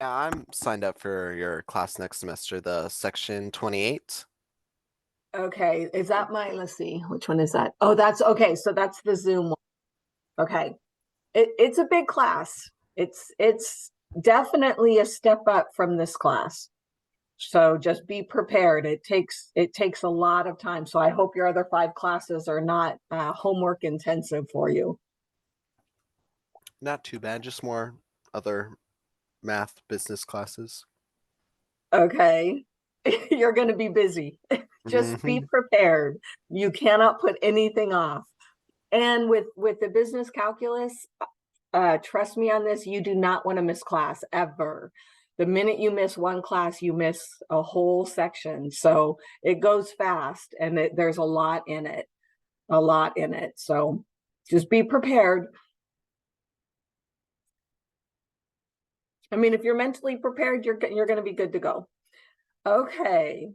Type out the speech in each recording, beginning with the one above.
Yeah, I'm signed up for your class next semester, the section 28. Okay, is that let's see, which one is that? Oh, that's okay. So that's the Zoom one. Okay. It's a big class. It's definitely a step up from this class. So just be prepared. It takes a lot of time. So I hope your other five classes are not homework intensive for you. Not too bad, just more other math business classes. Okay. You're going to be busy. Just be Hmm. prepared. You cannot put anything off. And with the business calculus, trust me on this, you do not want to miss class ever. The minute you miss one class, you miss a whole section. So it goes fast and there's a lot in it, a lot in it. So just be prepared. I mean, if you're mentally prepared, you're going to be good to go. Okay.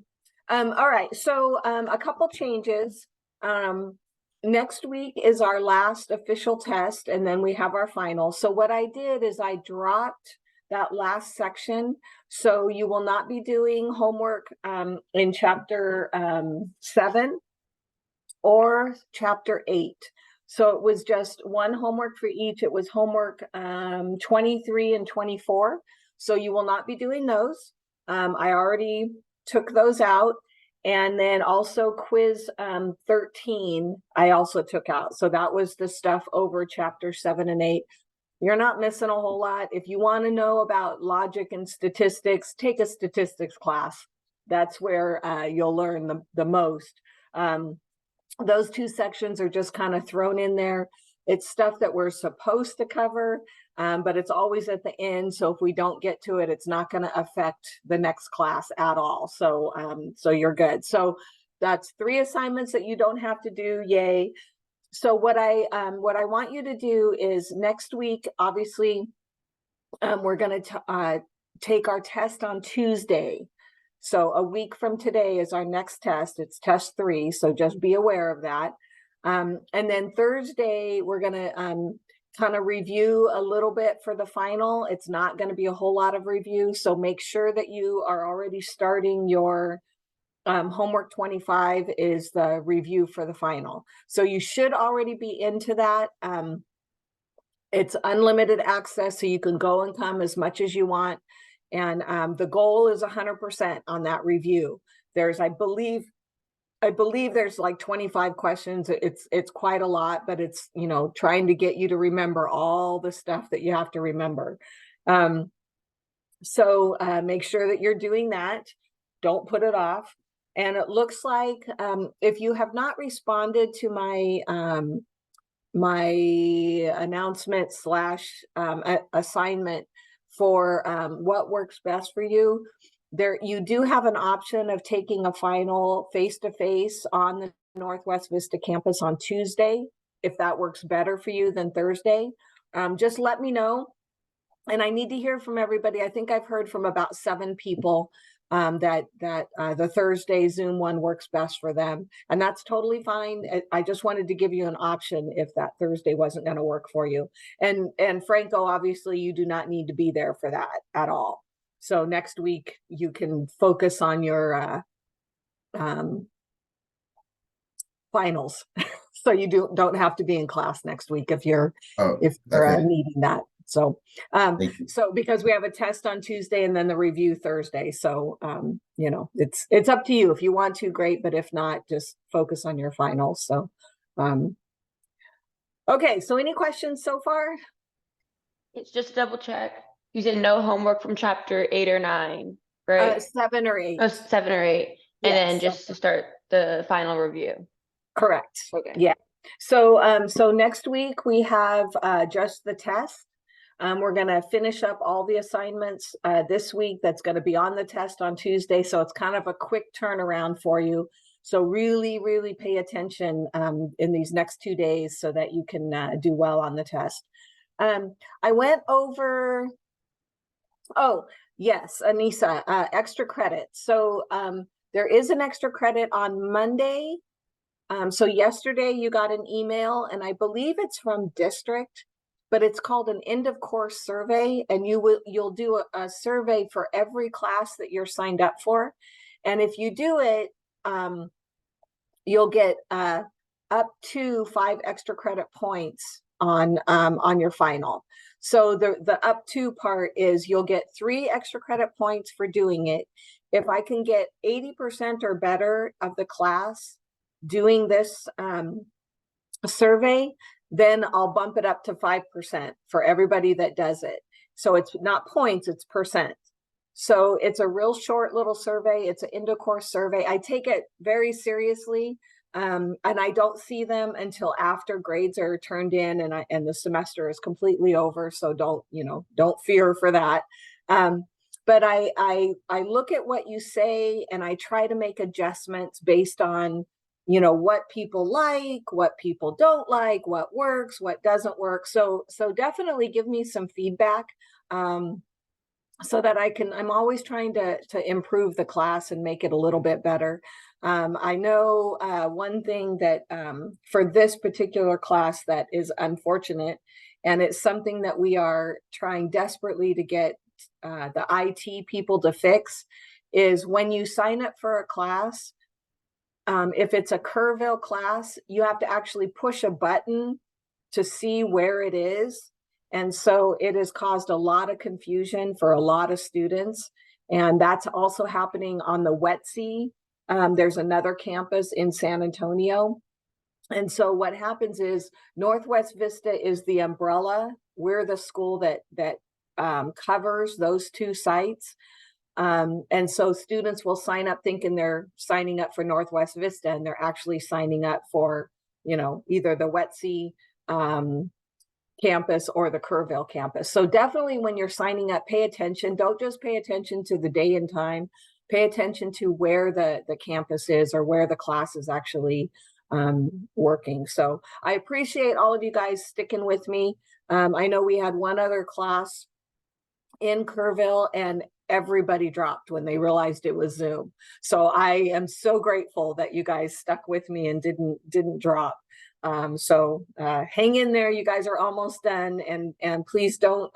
All right. So a couple changes. Um, Next week is our last official test, and then we have our final. So what I did is I dropped that last section. So you will not be doing homework in chapter 7 or chapter 8. So it was just one homework for each. It was homework 23 and 24. So you will not be doing those. I already took those out. And then also quiz 13, I also took out. So that was the stuff over chapter 7 and 8. You're not missing a whole lot. If you want to know about logic and statistics, take a statistics class. That's where you'll learn the most. Um, those two sections are just kind of thrown in there. It's stuff that we're supposed to cover, but it's always at the end. So if we don't get to it, it's not going to affect the next class at all. So you're good. So that's 3 assignments that you don't have to do. Yay. So what I want you to do is next week, obviously, we're going to take our test on Tuesday. So a week from today is our next test. It's test 3. So just be aware of that. And then Thursday, we're going to kind of review a little bit for the final. It's not going to be a whole lot of review. So make sure that you are already starting your homework 25 is the review for the final. So you should already be into that. It's unlimited access, so you can go and come as much as you want. And the goal is 100% on that review. There's, I believe there's like 25 questions. It's quite a lot, but it's, trying to get you to remember all the stuff that you have to remember. So make sure that you're doing that. Don't put it off. And it looks like if you have not responded to my announcement slash assignment for what works best for you, there you do have an option of taking a final face to face on the Northwest Vista campus on Tuesday, if that works better for you than Thursday. Just let me know. And I need to hear from everybody. I think I've heard from about 7 people that the Thursday Zoom one works best for them, and that's totally fine. I just wanted to give you an option if that Thursday wasn't going to work for you. And Franco, obviously, you do not need to be there for that at all. So next week you can focus on your um, finals. So you don't have to be in class next week if you're Oh, if you're okay. needing that. So Thank you. so because we have a test on Tuesday and then the review Thursday. So it's up to you. If you want to, great, but if not, just focus on your finals. So okay, so any questions so far? It's just double check. You said no homework from chapter 8 or 9, right? 7 or 8. Oh, 7 or 8. And then Yes. just to start the final review. Correct. Okay. Yeah. So next week we have just the test. We're going to finish up all the assignments this week. That's going to be on the test on Tuesday. So it's kind of a quick turnaround for you. So really, really pay attention in these next 2 days so that you can do well on the test. I went over, oh, yes, Anissa, extra credit. So there is an extra credit on Monday. So yesterday you got an email, and I believe it's from district, but it's called an end of course survey, and you'll do a survey for every class that you're signed up for. And if you do it, you'll get up to 5 extra credit points on your final. So the up to part is you'll get 3 extra credit points for doing it. If I can get 80% or better of the class doing this survey, then I'll bump it up to 5% for everybody that does it. So it's not points, it's percent. So it's a real short little survey. It's an end of course survey. I take it very seriously. And I don't see them until after grades are turned in and the semester is completely over. So don't fear for that. But I look at what you say and I try to make adjustments based on, what people like, what people don't like, what works, what doesn't work. So definitely give me some feedback. So that I'm always trying to improve the class and make it a little bit better. I know one thing that for this particular class that is unfortunate, and it's something that we are trying desperately to get the IT people to fix, is when you sign up for a class, if it's a Kerrville class, you have to actually push a button to see where it is. And so it has caused a lot of confusion for a lot of students. And that's also happening on the WETC. There's another campus in San Antonio. And so what happens is Northwest Vista is the umbrella. We're the school that covers those 2 sites. And so students will sign up thinking they're signing up for Northwest Vista, and they're actually signing up for, either the WETC campus or the Kerrville campus. So definitely when you're signing up, pay attention. Don't just pay attention to the day and time. Pay attention to where the campus is or where the class is actually working. So I appreciate all of you guys sticking with me. I know we had one other class in Kerrville and everybody dropped when they realized it was Zoom. So I am so grateful that you guys stuck with me and didn't drop. So hang in there. You guys are almost done, and please don't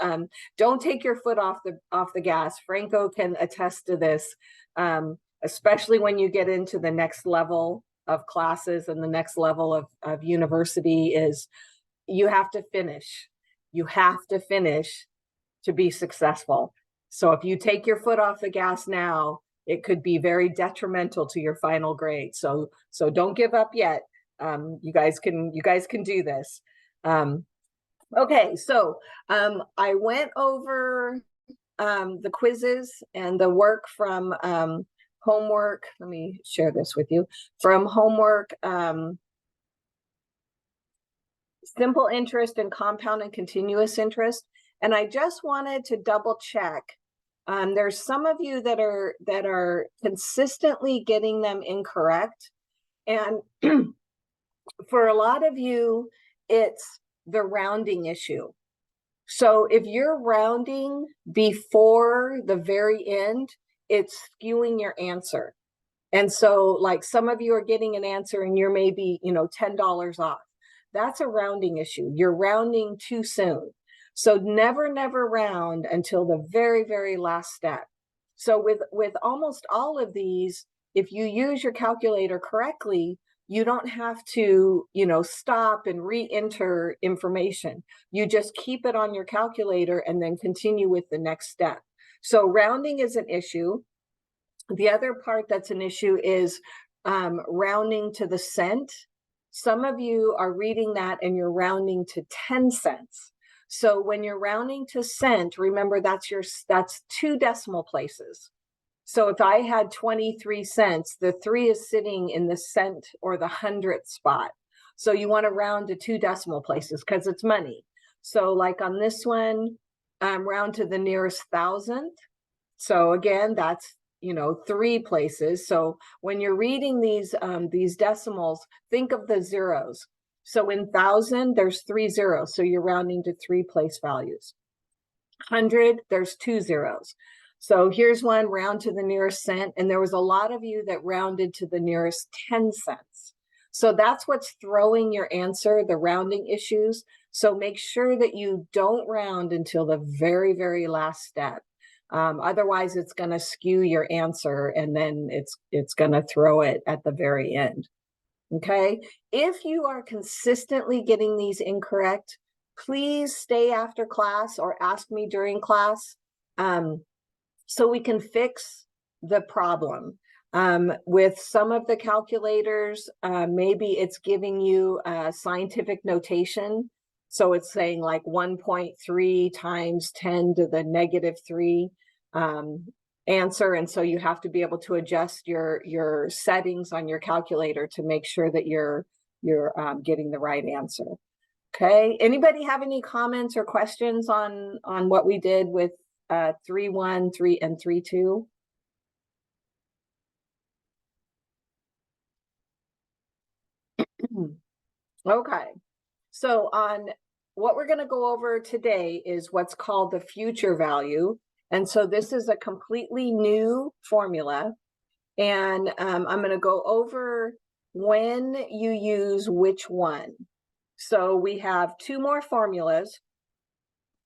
take your foot off the gas. Franco can attest to this, especially when you get into the next level of classes and the next level of university. Is you have to finish. You have to finish to be successful. So if you take your foot off the gas now, it could be very detrimental to your final grade. So don't give up yet. You guys can do this. Okay, so I went over the quizzes and the work from homework. Let me share this with you. From homework, simple interest and compound and continuous interest. And I just wanted to double check. There's some of you that are consistently getting them incorrect. And for a lot of you, it's the rounding issue. So if you're rounding before the very end, it's skewing your answer. And so like some of you are getting an answer and you're maybe, $10 off. That's a rounding issue. You're rounding too soon. So never round until the very, very last step. So with almost all of these, if you use your calculator correctly, you don't have to, stop and re-enter information. You just keep it on your calculator and then continue with the next step. So rounding is an issue. The other part that's an issue is rounding to the cent. Some of you are reading that and you're rounding to 10 cents. So when you're rounding to cent, remember that's 2 decimal places. So if I had 23 cents, the 3 is sitting in the cent or the hundredth spot. So you want to round to 2 decimal places because it's money. So like on this one, round to the nearest thousandth. So again, that's 3 places. So when you're reading these decimals, think of the zeros. So in 1,000, there's 3 zeros. So you're rounding to 3 place values. 100, there's 2 zeros. So here's one, round to the nearest cent. And there was a lot of you that rounded to the nearest 10 cents. So that's what's throwing your answer, the rounding issues. So make sure that you don't round until the very, very last step. Otherwise, it's going to skew your answer, and then it's going to throw it at the very end. Okay. If you are consistently getting these incorrect, please stay after class or ask me during class, so we can fix the problem. With some of the calculators, maybe it's giving you a scientific notation. So it's saying like 1.3 times 10 to the negative 3 answer. And so you have to be able to adjust your settings on your calculator to make sure that you're getting the right answer. Okay. Anybody have any comments or questions on what we did with 3-1, 3, and 3-2? Okay. So on what we're going to go over today is what's called the future value. And so this is a completely new formula. And I'm going to go over when you use which one. So we have 2 more formulas.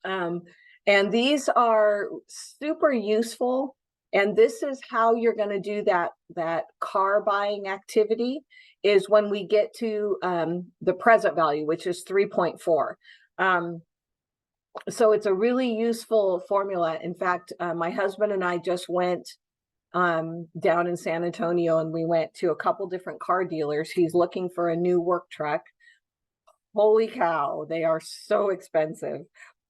And these are super useful. And this is how you're going to do that car buying activity, is when we get to the present value, which is 3.4. So it's a really useful formula. In fact, my husband and I just went down in San Antonio, and we went to a couple different car dealers. He's looking for a new work truck. Holy cow, they are so expensive.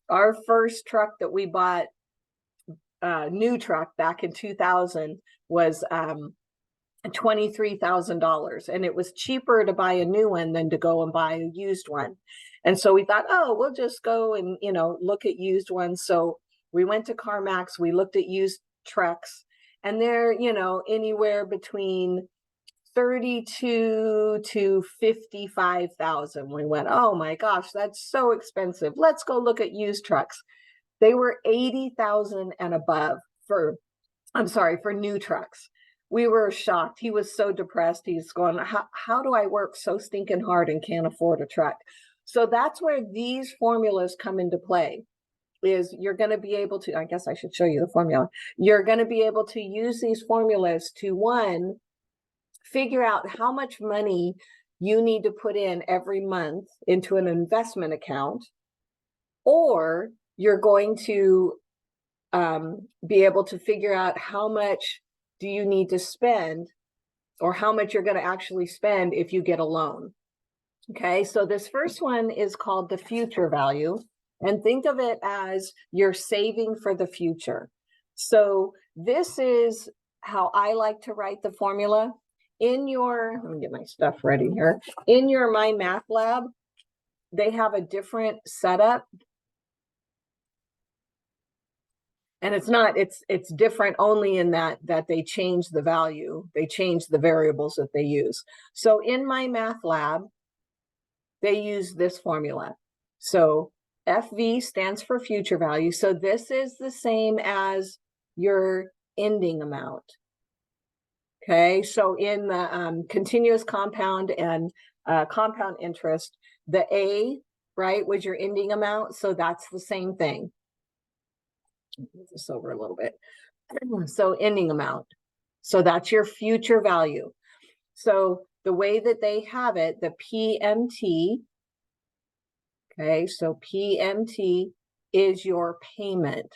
Our first truck that we bought, new truck back in 2000, was $23,000, and it was cheaper to buy a new one than to go and buy a used one. And so we thought, oh, we'll just go and look at used ones. So we went to CarMax, we looked at used trucks, and they're anywhere between 32 to 55,000. We went, oh my gosh, that's so expensive. Let's go look at used trucks. They were 80,000 and above for new trucks. We were shocked. He was so depressed. He's going, how do I work so stinking hard and can't afford a truck? So that's where these formulas come into play. Is you're going to be able to, I guess I should show you the formula. You're going to be able to use these formulas to, one, figure out how much money you need to put in every month into an investment account, or you're going to be able to figure out how much do you need to spend, or how much you're going to actually spend if you get a loan. Okay, so this first one is called the future value, and think of it as you're saving for the future. So this is how I like to write the formula. Let me get my stuff ready here. In your My Math Lab, they have a different setup. And it's different only in that they change the value. They change the variables that they use. So in My Math Lab, they use this formula. So FV stands for future value. So this is the same as your ending amount. Okay, so in the continuous compound and compound interest, the A, right, was your ending amount. So that's the same thing. Move this over a little bit. So ending amount. So that's your future value. So the way that they have it, the PMT, okay, so PMT is your payment.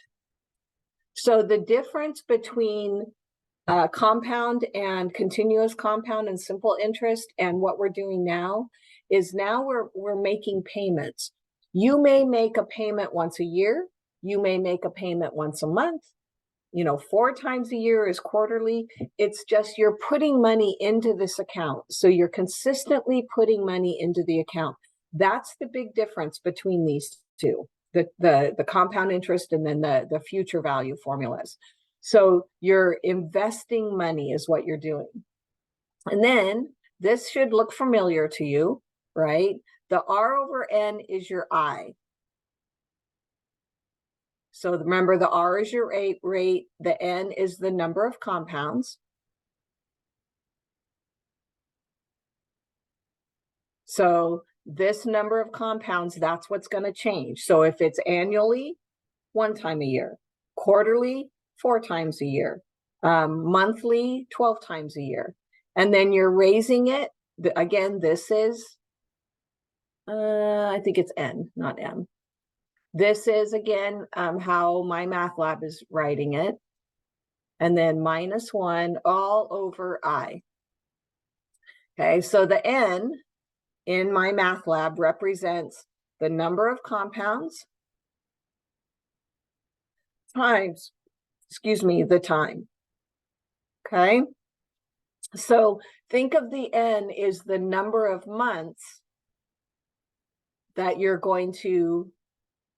So the difference between compound and continuous compound and simple interest and what we're doing now is now we're making payments. You may make a payment once a year. You may make a payment once a month. 4 times a year is quarterly. It's just you're putting money into this account. So you're consistently putting money into the account. That's the big difference between these two, the compound interest and then the future value formulas. So you're investing money is what you're doing. And then this should look familiar to you, right? The R over N is your I. So remember, the R is your rate, the N is the number of compounds. So this number of compounds, that's what's going to change. So if it's annually, 1 time a year, quarterly, 4 times a year, monthly, 12 times a year. And then you're raising it. Again, this is, I think it's N, not M. This is, again, how my math lab is writing it. And then -1 all over I. Okay, so the N in my math lab represents the number of compounds times, excuse me, the time. Okay, so think of the N is the number of months that you're going to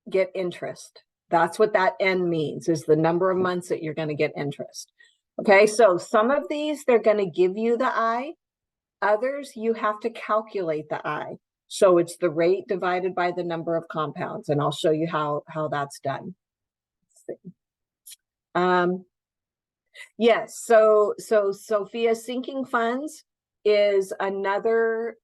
get interest. That's what that N means, is the number of months that you're going to get interest. Okay, so some of these, they're going to give you the I. Others, you have to calculate the I. So it's the rate divided by the number of compounds, and I'll show you how that's done. Yes, so Sophia, sinking funds is another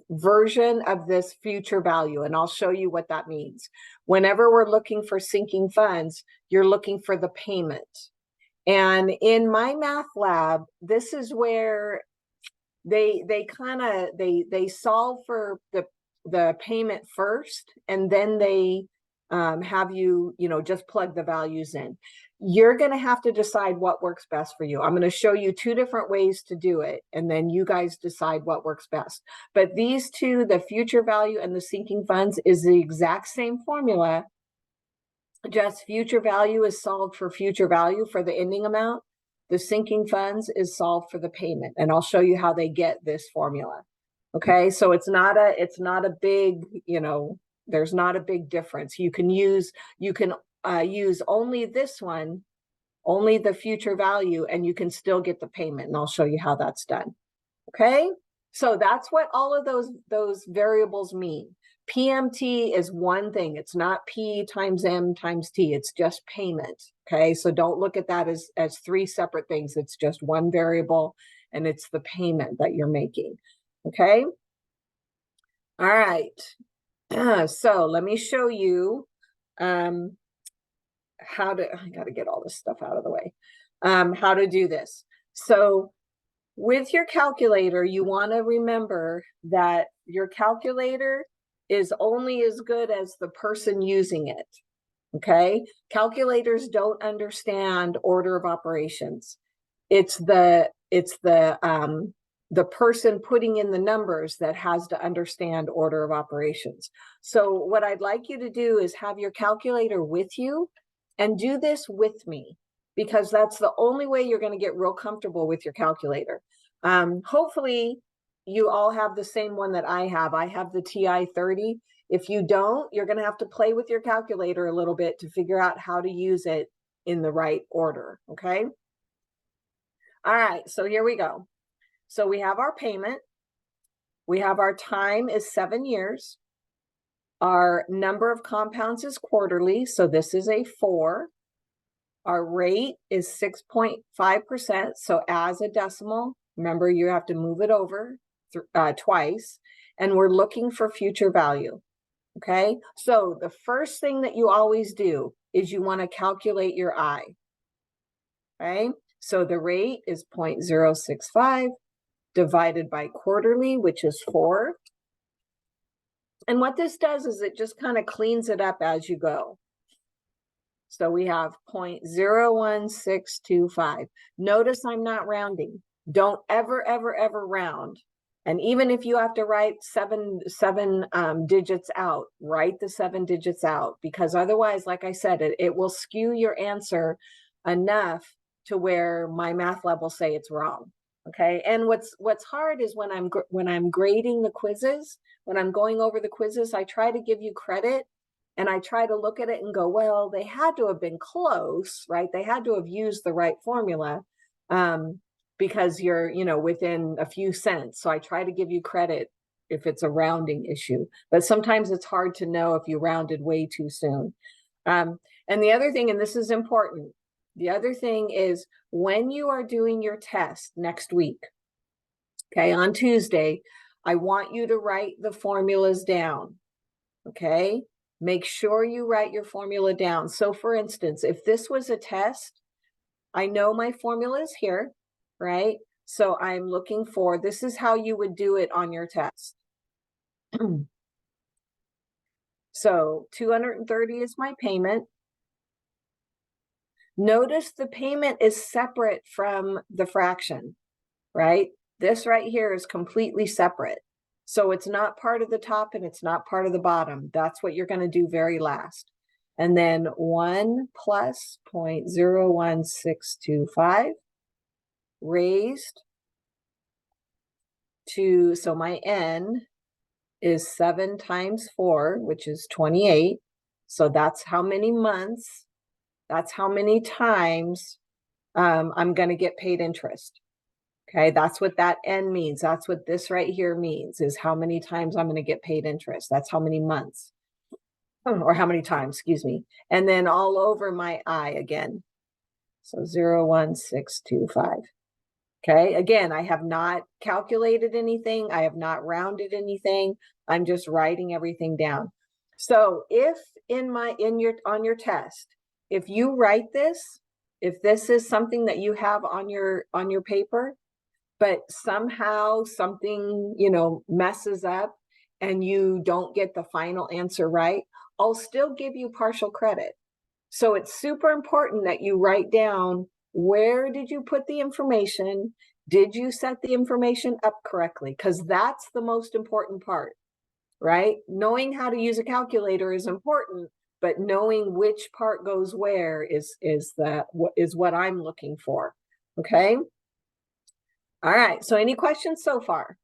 version of this future value, and I'll show you what that means. Whenever we're looking for sinking funds, you're looking for the payment. And in my math lab, this is where they solve for the payment first, and then they have you just plug the values in. You're going to have to decide what works best for you. I'm going to show you 2 different ways to do it, and then you guys decide what works best. But these two, the future value and the sinking funds, is the exact same formula. Just future value is solved for future value for the ending amount. The sinking funds is solved for the payment, and I'll show you how they get this formula. Okay, so it's not a big, there's not a big difference. You can use only this one, only the future value, and you can still get the payment, and I'll show you how that's done. Okay, so that's what all of those variables mean. PMT is one thing. It's not P times M times T. It's just payment. Okay, so don't look at that as 3 separate things. It's just one variable, and it's the payment that you're making. Okay, all right. So let me show you how to, I got to get all this stuff out of the way, how to do this. So with your calculator, you want to remember that your calculator is only as good as the person using it. Okay, calculators don't understand order of operations. It's the person putting in the numbers that has to understand order of operations. So what I'd like you to do is have your calculator with you and do this with me, because that's the only way you're going to get real comfortable with your calculator. Hopefully you all have the same one that I have. I have the TI-30. If you don't, you're going to have to play with your calculator a little bit to figure out how to use it in the right order. Okay. All right. So here we go. So we have our payment. We have our time is 7 years. Our number of compounds is quarterly. So this is a 4. Our rate is 6.5%. So as a decimal, remember you have to move it over twice. And we're looking for future value. Okay, so the first thing that you always do is you want to calculate your I. Okay, so the rate is 0.065 divided by quarterly, which is 4. And what this does is it just kind of cleans it up as you go. So we have 0.01625. Notice I'm not rounding. Don't ever round. And even if you have to write seven digits out, write the 7 digits out, because otherwise, like I said, it will skew your answer enough to where my math lab will say it's wrong. Okay, and what's hard is when I'm grading the quizzes, when I'm going over the quizzes, I try to give you credit, and I try to look at it and go, well, they had to have been close, right? They had to have used the right formula. Because you're, within a few cents. So I try to give you credit if it's a rounding issue, but sometimes it's hard to know if you rounded way too soon. And the other thing, and this is important, the other thing is when you are doing your test next week, okay, on Tuesday, I want you to write the formulas down, okay? Make sure you write your formula down. So for instance, if this was a test, I know my formula is here, right? So I'm looking for, this is how you would do it on your test. So 230 is my payment. Notice the payment is separate from the fraction, right? This right here is completely separate. So it's not part of the top and it's not part of the bottom. That's what you're going to do very last. And then 1 plus 0.01625 raised to, so my n is 7 times 4, which is 28. So that's how many months, that's how many times I'm going to get paid interest. Okay, that's what that n means. That's what this right here means, is how many times I'm going to get paid interest. That's how many months, or how many times, excuse me. And then all over my I again. So 0.01625. Okay, again, I have not calculated anything. I have not rounded anything. I'm just writing everything down. So if on your test, if you write this, if this is something that you have on your paper, but somehow something, messes up and you don't get the final answer right, I'll still give you partial credit. So it's super important that you write down, where did you put the information? Did you set the information up correctly? Because that's the most important part, right? Knowing how to use a calculator is important, but knowing which part goes where is what I'm looking for. Okay. All right. So any questions so far?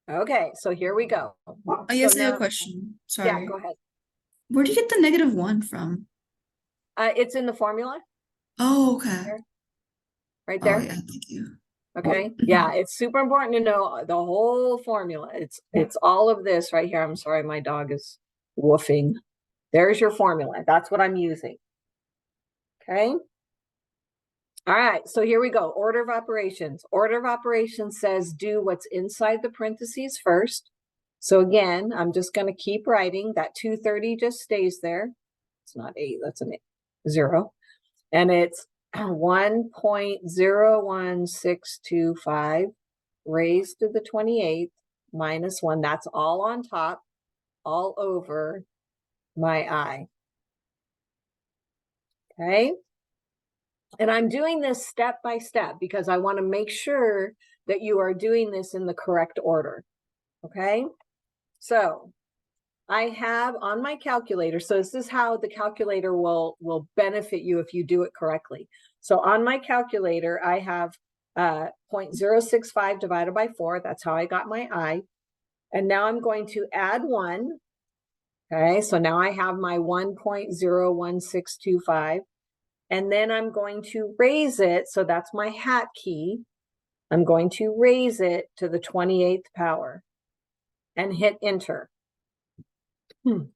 Okay. So here we go. I guess So I have now, a question. yeah, Sorry. go ahead. Where do you get the -1 from? It's in the formula Oh, okay. right Oh, there. yeah, thank you. Okay. Yeah, it's super important to know the whole formula. It's all of this right here. I'm sorry, my dog is woofing. There's your formula. That's what I'm using. Okay. All right, so here we go. Order of operations. Order of operations says do what's inside the parentheses first. So again, I'm just going to keep writing. That 230 just stays there. It's not 8, that's an 0. And it's 1.01625 raised to the 28th minus 1. That's all on top, all over my I. Okay. And I'm doing this step by step because I want to make sure that you are doing this in the correct order. Okay. So I have on my calculator. So this is how the calculator will benefit you if you do it correctly. So on my calculator, I have 0.065 divided by 4. That's how I got my I. And now I'm going to add 1. Okay. So now I have my 1.01625. And then I'm going to raise it. So that's my hat key. I'm going to raise it to the 28th power and hit enter. So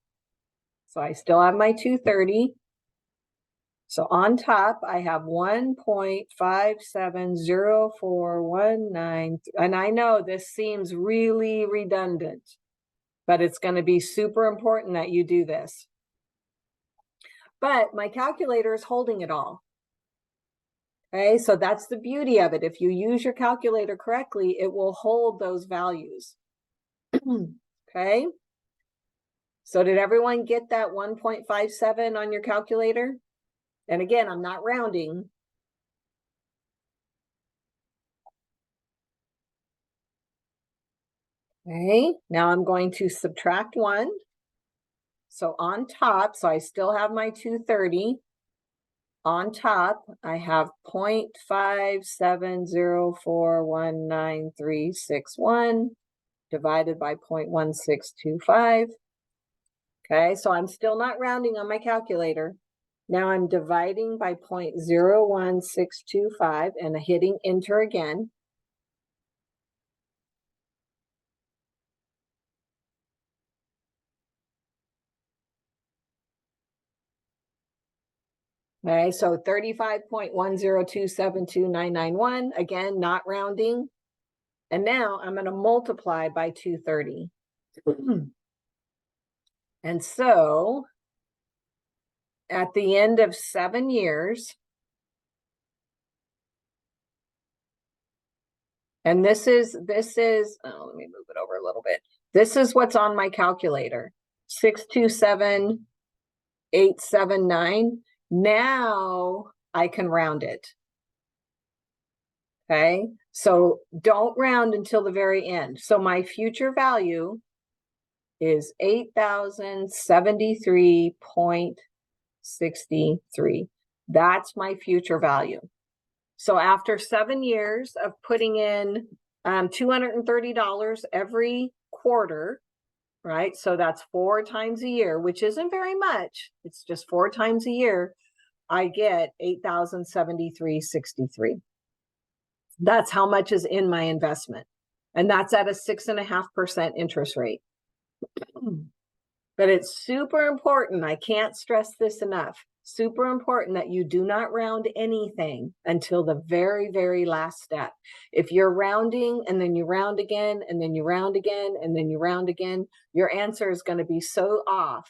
I still have my 230. So on top, I have 1.570419. And I know this seems really redundant, but it's going to be super important that you do this. But my calculator is holding it all. Okay, so that's the beauty of it. If you use your calculator correctly, it will hold those values. Okay. So did everyone get that 1.57 on your calculator? And again, I'm not rounding. Okay, now I'm going to subtract 1. So on top, so I still have my 230. On top, I have 0.570419361 divided by 0.1625. Okay, so I'm still not rounding on my calculator. Now I'm dividing by 0.01625 and hitting enter again. Okay, so 35.102722991, again, not rounding. And now I'm going to multiply by 230. And so at the end of 7 years, and this is, oh, let me move it over a little bit. This is what's on my calculator, 627,879. Now I can round it. Okay, so don't round until the very end. So my future value is 8,073.63. That's my future value. So after 7 years of putting in $230 every quarter, right? So that's 4 times a year, which isn't very much. It's just 4 times a year. I get 8,073.63. That's how much is in my investment. And that's at a 6.5% interest rate. But it's super important. I can't stress this enough. Super important that you do not round anything until the very, very last step. If you're rounding and then you round again, and then you round again, and then you round again, your answer is going to be so off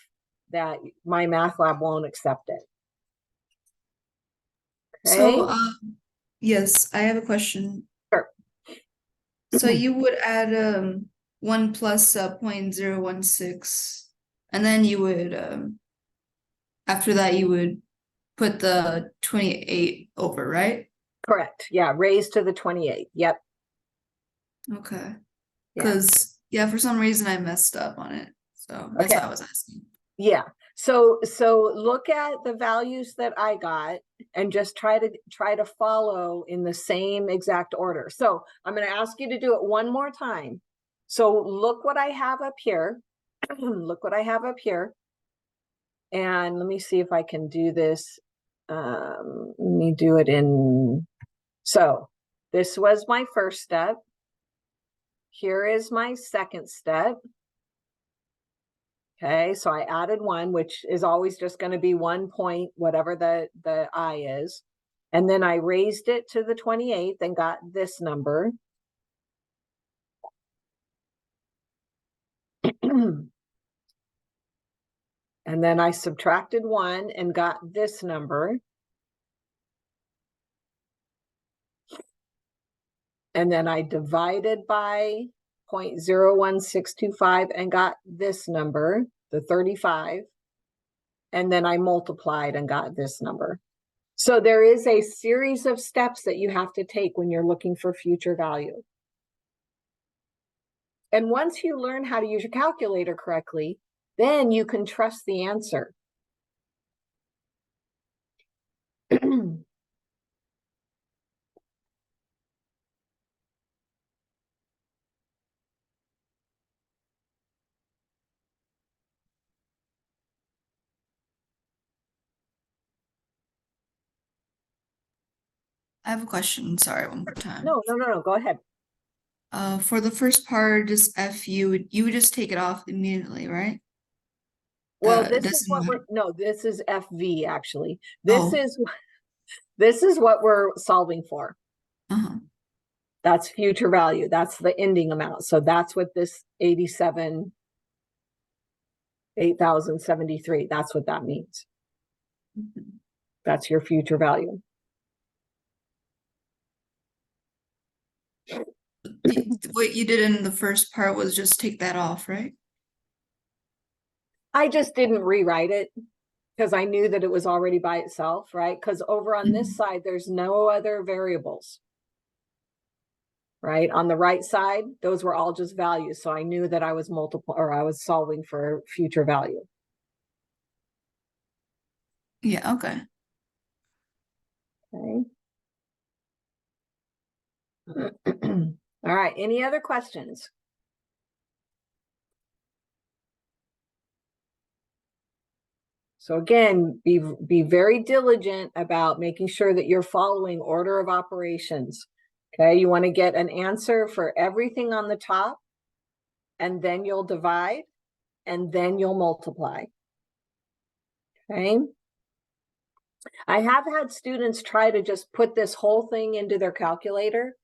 that my math lab won't accept it. Okay? So, yes, I have a question. Sure. So you would add 1 plus 0.016, and then you would after that you would put the 28 over, right? Correct. Yeah, raised to the 28. Yep. Okay. Yeah. Because yeah, for some reason I messed up on it. So that's Okay. why I was asking. Yeah. So look at the values that I got and just try to follow in the same exact order. So I'm going to ask you to do it one more time. So look what I have up here. Look what I have up here. And let me see if I can do this. Let me do it in. So this was my first step. Here is my second step. Okay, so I added 1, which is always just going to be 1 point, whatever the I is. And then I raised it to the 28th and got this number. And then I subtracted 1 and got this number. And then I divided by 0.01625 and got this number, the 35. And then I multiplied and got this number. So there is a series of steps that you have to take when you're looking for future value. And once you learn how to use your calculator correctly, then you can trust the answer. I have a question. Sorry, one more time. No, go ahead. For the first part, just FU, you would just take it off immediately, right? Well, It this is doesn't what matter. this is FV actually. Oh. This is what we're solving for. Uh-huh. That's future value. That's the ending amount. So that's what this 8,073, that's what that means. Mhm. That's your future value. What you did in the first part was just take that off, right? I just didn't rewrite it because I knew that it was already by itself, right? Because over on this side, there's no other variables. Right? On the right side, those were all just values. So I knew that I was I was solving for future value. Yeah, okay. Okay. All right. Any other questions? So again, be very diligent about making sure that you're following order of operations. Okay, you want to get an answer for everything on the top, and then you'll divide, and then you'll multiply. Okay. I have had students try to just put this whole thing into their calculator,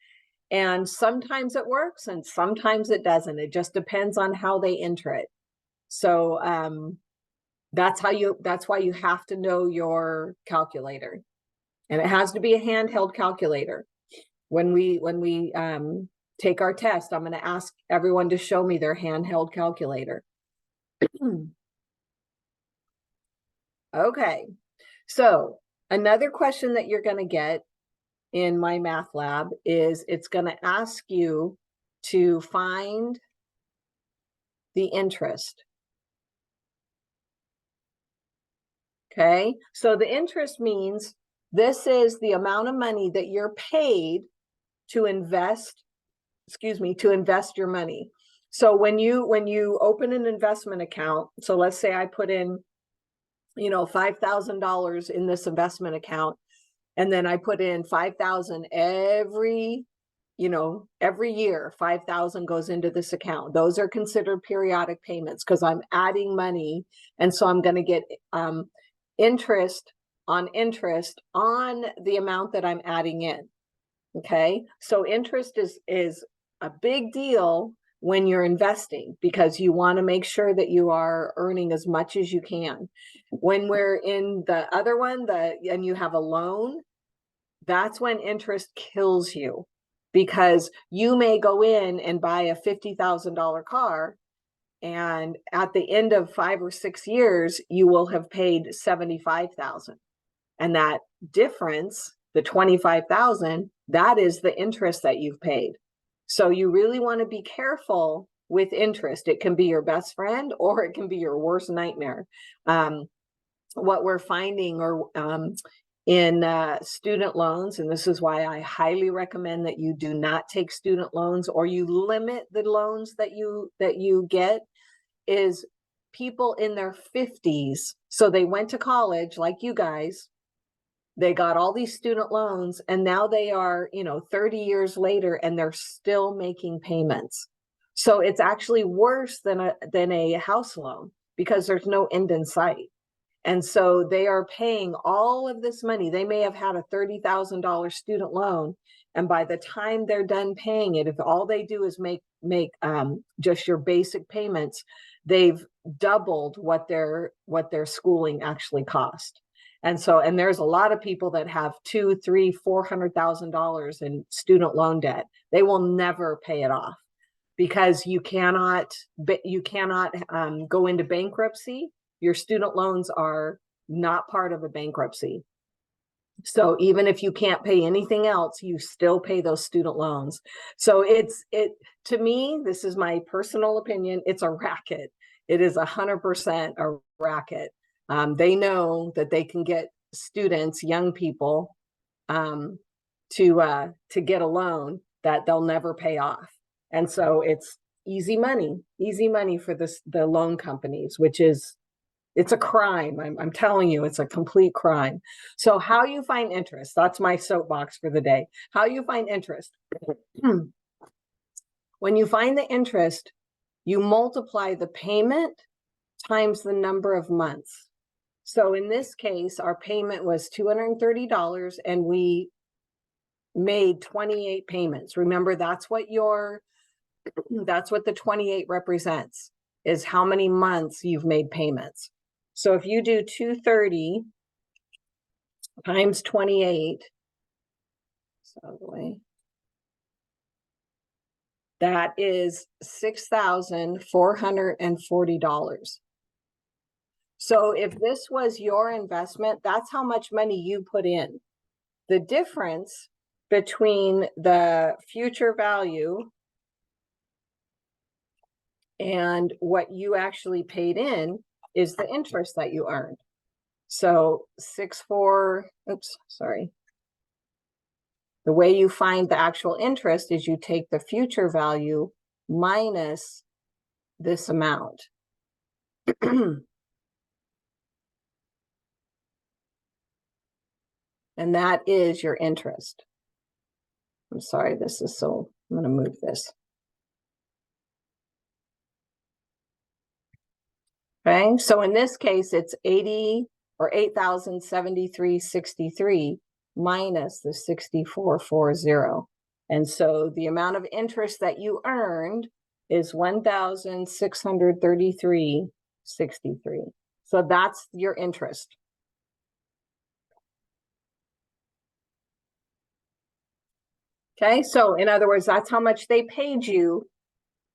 and sometimes it works and sometimes it doesn't. It just depends on how they enter it. So that's why you have to know your calculator, and it has to be a handheld calculator. When we take our test, I'm going to ask everyone to show me their handheld calculator. Okay, so another question that you're going to get in my math lab is it's going to ask you to find the interest. Okay, so the interest means this is the amount of money that you're paid to invest, to invest your money. So when you open an investment account, so let's say I put in, $5,000 in this investment account, and then I put in 5,000 every year, 5,000 goes into this account. Those are considered periodic payments because I'm adding money. And so I'm going to get interest on the amount that I'm adding in. Okay. So interest is a big deal when you're investing, because you want to make sure that you are earning as much as you can. When we're in the other one, and you have a loan, that's when interest kills you, because you may go in and buy a $50,000 car, and at the end of 5 or 6 years, you will have paid 75,000. And that difference, the 25,000, that is the interest that you've paid. So you really want to be careful with interest. It can be your best friend or it can be your worst nightmare. What we're finding in student loans, and this is why I highly recommend that you do not take student loans, or you limit the loans that you get, is people in their 50s. So they went to college like you guys, they got all these student loans, and now they are 30 years later and they're still making payments. So it's actually worse than a house loan, because there's no end in sight. And so they are paying all of this money. They may have had a $30,000 student loan, and by the time they're done paying it, if all they do is make just your basic payments, they've doubled what their schooling actually cost. And there's a lot of people that have $200,000, $300,000, $400,000 in student loan debt. They will never pay it off, because you cannot go into bankruptcy. Your student loans are not part of a bankruptcy. So even if you can't pay anything else, you still pay those student loans. So to me, this is my personal opinion, it's a racket. It is 100% a racket. They know that they can get students, young people, to get a loan that they'll never pay off. And so it's easy money for the loan companies, which is, it's a crime. I'm telling you, it's a complete crime. So how you find interest, that's my soapbox for the day. How you find interest. When you find the interest, you multiply the payment times the number of months. So in this case, our payment was $230 and we made 28 payments. Remember, that's what the 28 represents, is how many months you've made payments. So if you do 230 times 28, that is $6,440. So if this was your investment, that's how much money you put in. The difference between the future value and what you actually paid in is the interest that you earned. So the way you find the actual interest is you take the future value minus this amount. And that is your interest. I'm sorry, I'm going to move this. Okay, so in this case, it's 80 or 8,073.63 minus the 6440. And so the amount of interest that you earned is 1,633.63. So that's your interest. Okay, so in other words, that's how much they paid you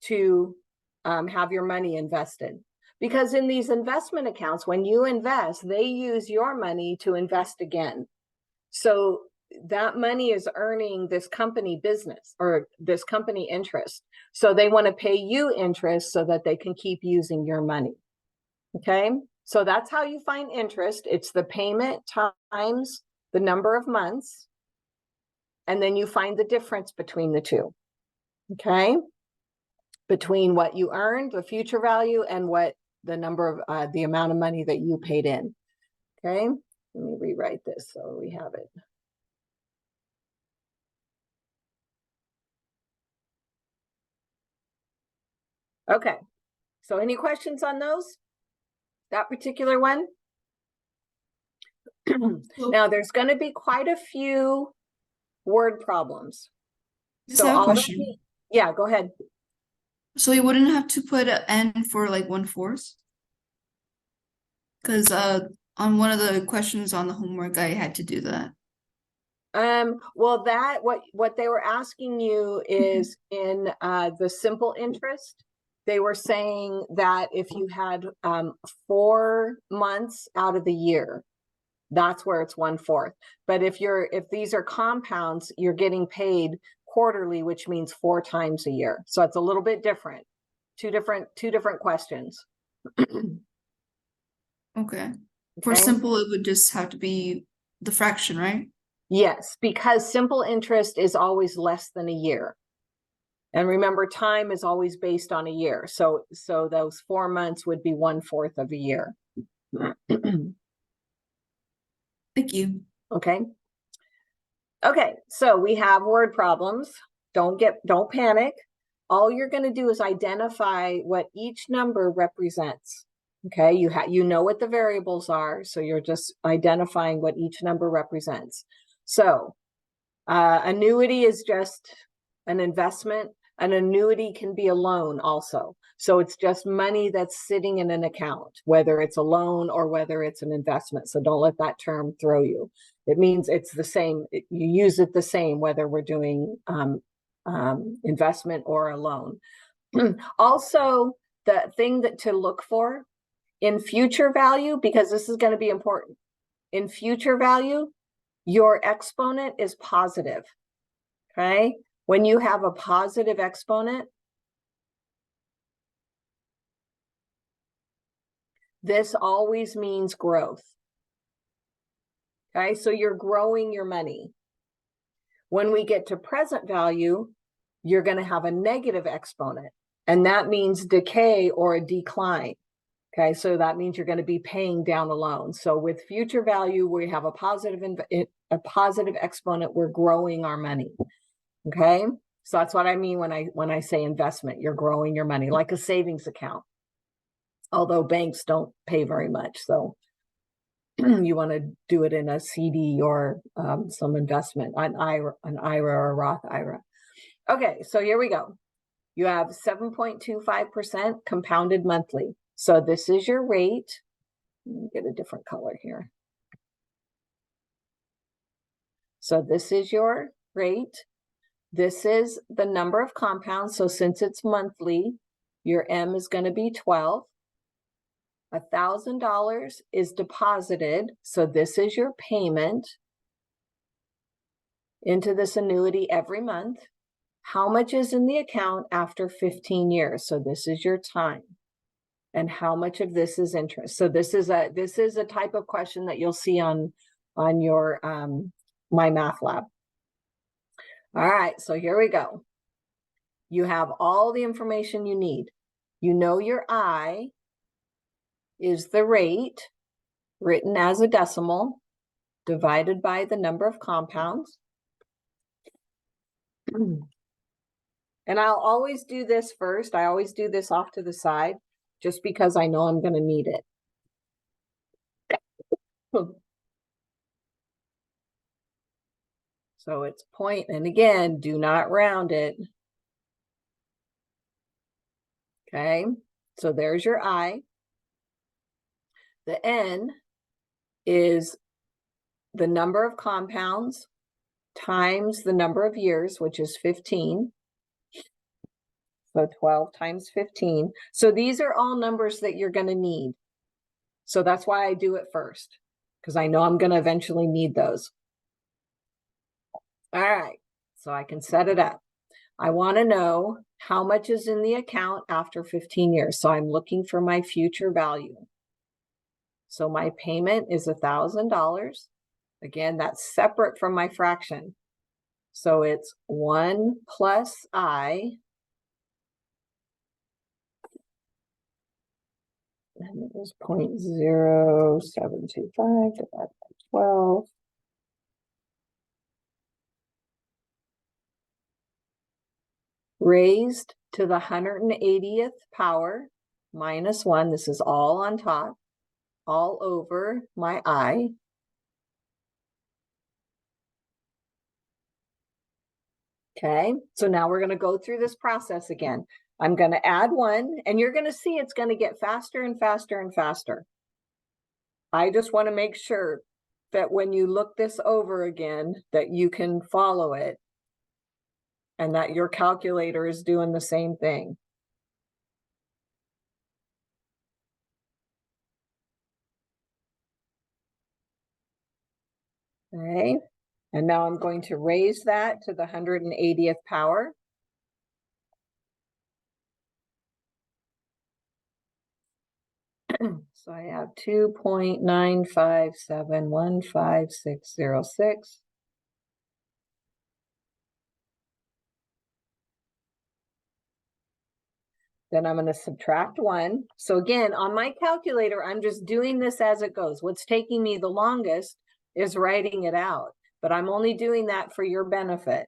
to have your money invested. Because in these investment accounts, when you invest, they use your money to invest again. So that money is earning this company business or this company interest. So they want to pay you interest so that they can keep using your money. Okay, so that's how you find interest. It's the payment times the number of months. And then you find the difference between the two. Okay, between what you earned, the future value, and what the number of the amount of money that you paid in. Okay, let me rewrite this so we have it. Okay, so any questions on those? That particular one? Now there's going to be quite a few word problems. Just have a question. Yeah, go ahead. So you wouldn't have to put an N for like 1/4? Because on one of the questions on the homework, I had to do that. Well, that what they were asking you is in the simple interest. They were saying that if you had 4 months out of the year, that's where it's 1/4. But if these are compounds, you're getting paid quarterly, which means 4 times a year. So it's a little bit different. Two different questions. Okay. For simple, it would just have to be the fraction, right? Yes, because simple interest is always less than a year. And remember, time is always based on a year. So those 4 months would be 1/4 of a year. Thank you. Okay. Okay, so we have word problems. Don't panic. All you're going to do is identify what each number represents. Okay, you know what the variables are, so you're just identifying what each number represents. So annuity is just an investment. An annuity can be a loan also. So it's just money that's sitting in an account, whether it's a loan or whether it's an investment. So don't let that term throw you. It means it's the same. You use it the same, whether we're doing investment or a loan. Also, the thing to look for in future value, because this is going to be important. In future value, your exponent is positive. Okay. When you have a positive exponent, this always means growth. Okay, so you're growing your money. When we get to present value, you're going to have a negative exponent, and that means decay or a decline. Okay, so that means you're going to be paying down a loan. So with future value, we have a positive exponent. We're growing our money. Okay, so that's what I mean when I say investment. You're growing your money like a savings account. Although banks don't pay very much, so you want to do it in a CD or some investment, an IRA or a Roth IRA. Okay, so here we go. You have 7.25% compounded monthly. So this is your rate. Let me get a different color here. So this is your rate. This is the number of compounds. So since it's monthly, your M is going to be 12. $1,000 is deposited. So this is your payment into this annuity every month. How much is in the account after 15 years? So this is your time. And how much of this is interest? So this is a type of question that you'll see on your My Math Lab. All right, so here we go. You have all the information you need. You know your I is the rate written as a decimal divided by the number of compounds. And I'll always do this first. I always do this off to the side just because I know I'm going to need it. So it's point, and again, do not round it. Okay, so there's your I. The N is the number of compounds times the number of years, which is 15. So 12 times 15. So these are all numbers that you're going to need. So that's why I do it first, because I know I'm going to eventually need those. All right, so I can set it up. I want to know how much is in the account after 15 years. So I'm looking for my future value. So my payment is $1,000. Again, that's separate from my fraction. So it's 1 plus I. And it was 0.0725 divided by 12. Raised to the 180th power minus 1. This is all on top, all over my I. Okay, so now we're going to go through this process again. I'm going to add 1, and you're going to see it's going to get faster and faster and faster. I just want to make sure that when you look this over again, that you can follow it and that your calculator is doing the same thing. Okay, and now I'm going to raise that to the 180th power. So I have 2.9571566. Then I'm going to subtract 1. So again, on my calculator, I'm just doing this as it goes. What's taking me the longest is writing it out, but I'm only doing that for your benefit.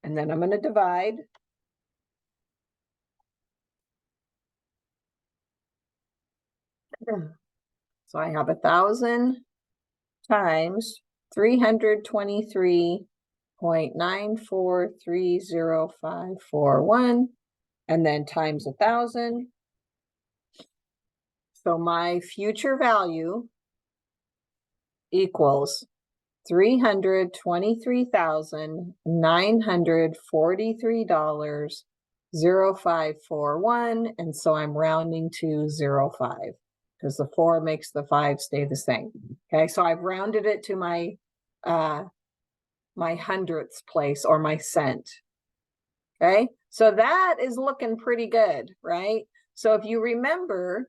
And then I'm going to divide. So I have 1,000 times 323.9430541, and then times 1,000. So my future value equals $323,943.0541, and so I'm rounding to 0.5 because the 4 makes the 5 stay the same. Okay, so I've rounded it to my my hundredths place or my cent. Okay, so that is looking pretty good, right? So if you remember,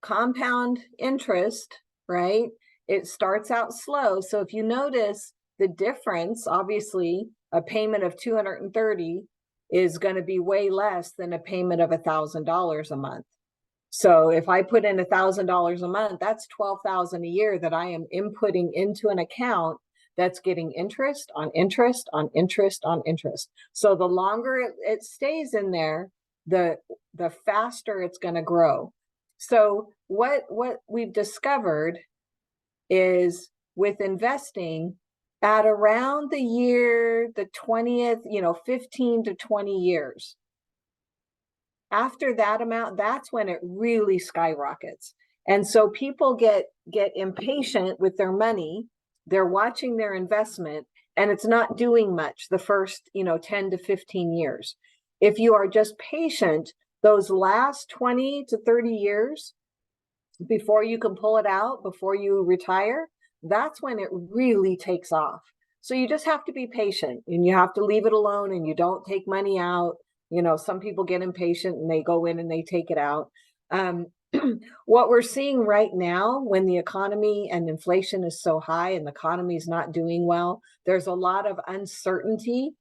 compound interest, right? It starts out slow. So if you notice the difference, obviously a payment of 230 is going to be way less than a payment of $1,000 a month. So if I put in $1,000 a month, that's 12,000 a year that I am inputting into an account that's getting interest on interest on interest on interest. So the longer it stays in there, the faster it's going to grow. So what we've discovered is with investing at around the year, the 20th, 15 to 20 years. After that amount, that's when it really skyrockets. And so people get impatient with their money. They're watching their investment and it's not doing much the first, 10 to 15 years. If you are just patient, those last 20 to 30 years before you can pull it out, before you retire, that's when it really takes off. So you just have to be patient and you have to leave it alone and you don't take money out. Some people get impatient and they go in and they take it out. What we're seeing right now when the economy and inflation is so high and the economy is not doing well, there's a lot of uncertainty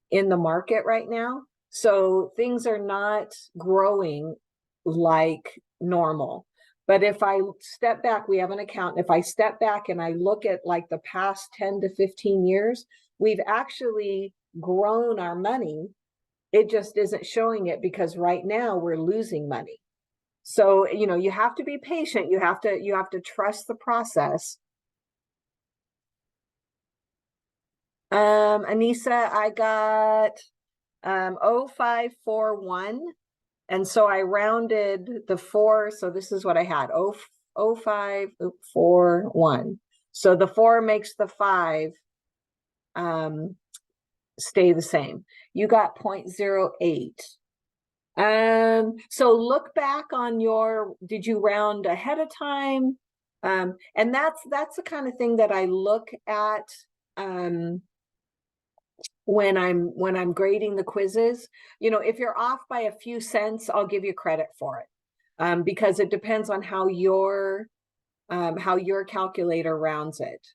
in the market right now. So things are not growing like normal. But if I step back, we have an account. If I step back and I look at like the past 10 to 15 years, we've actually grown our money. It just isn't showing it because right now we're losing money. So, you know, you have to be patient. You have to trust the process. Anissa, I got 0541. And so I rounded the 4. So this is what I had. 0541. So the 4 makes the 5 stay the same. You got 0.08. So look back on your, did you round ahead of time? And that's the kind of thing that I look at when I'm grading the quizzes. You know, if you're off by a few cents, I'll give you credit for it. Because it depends on how your calculator rounds it.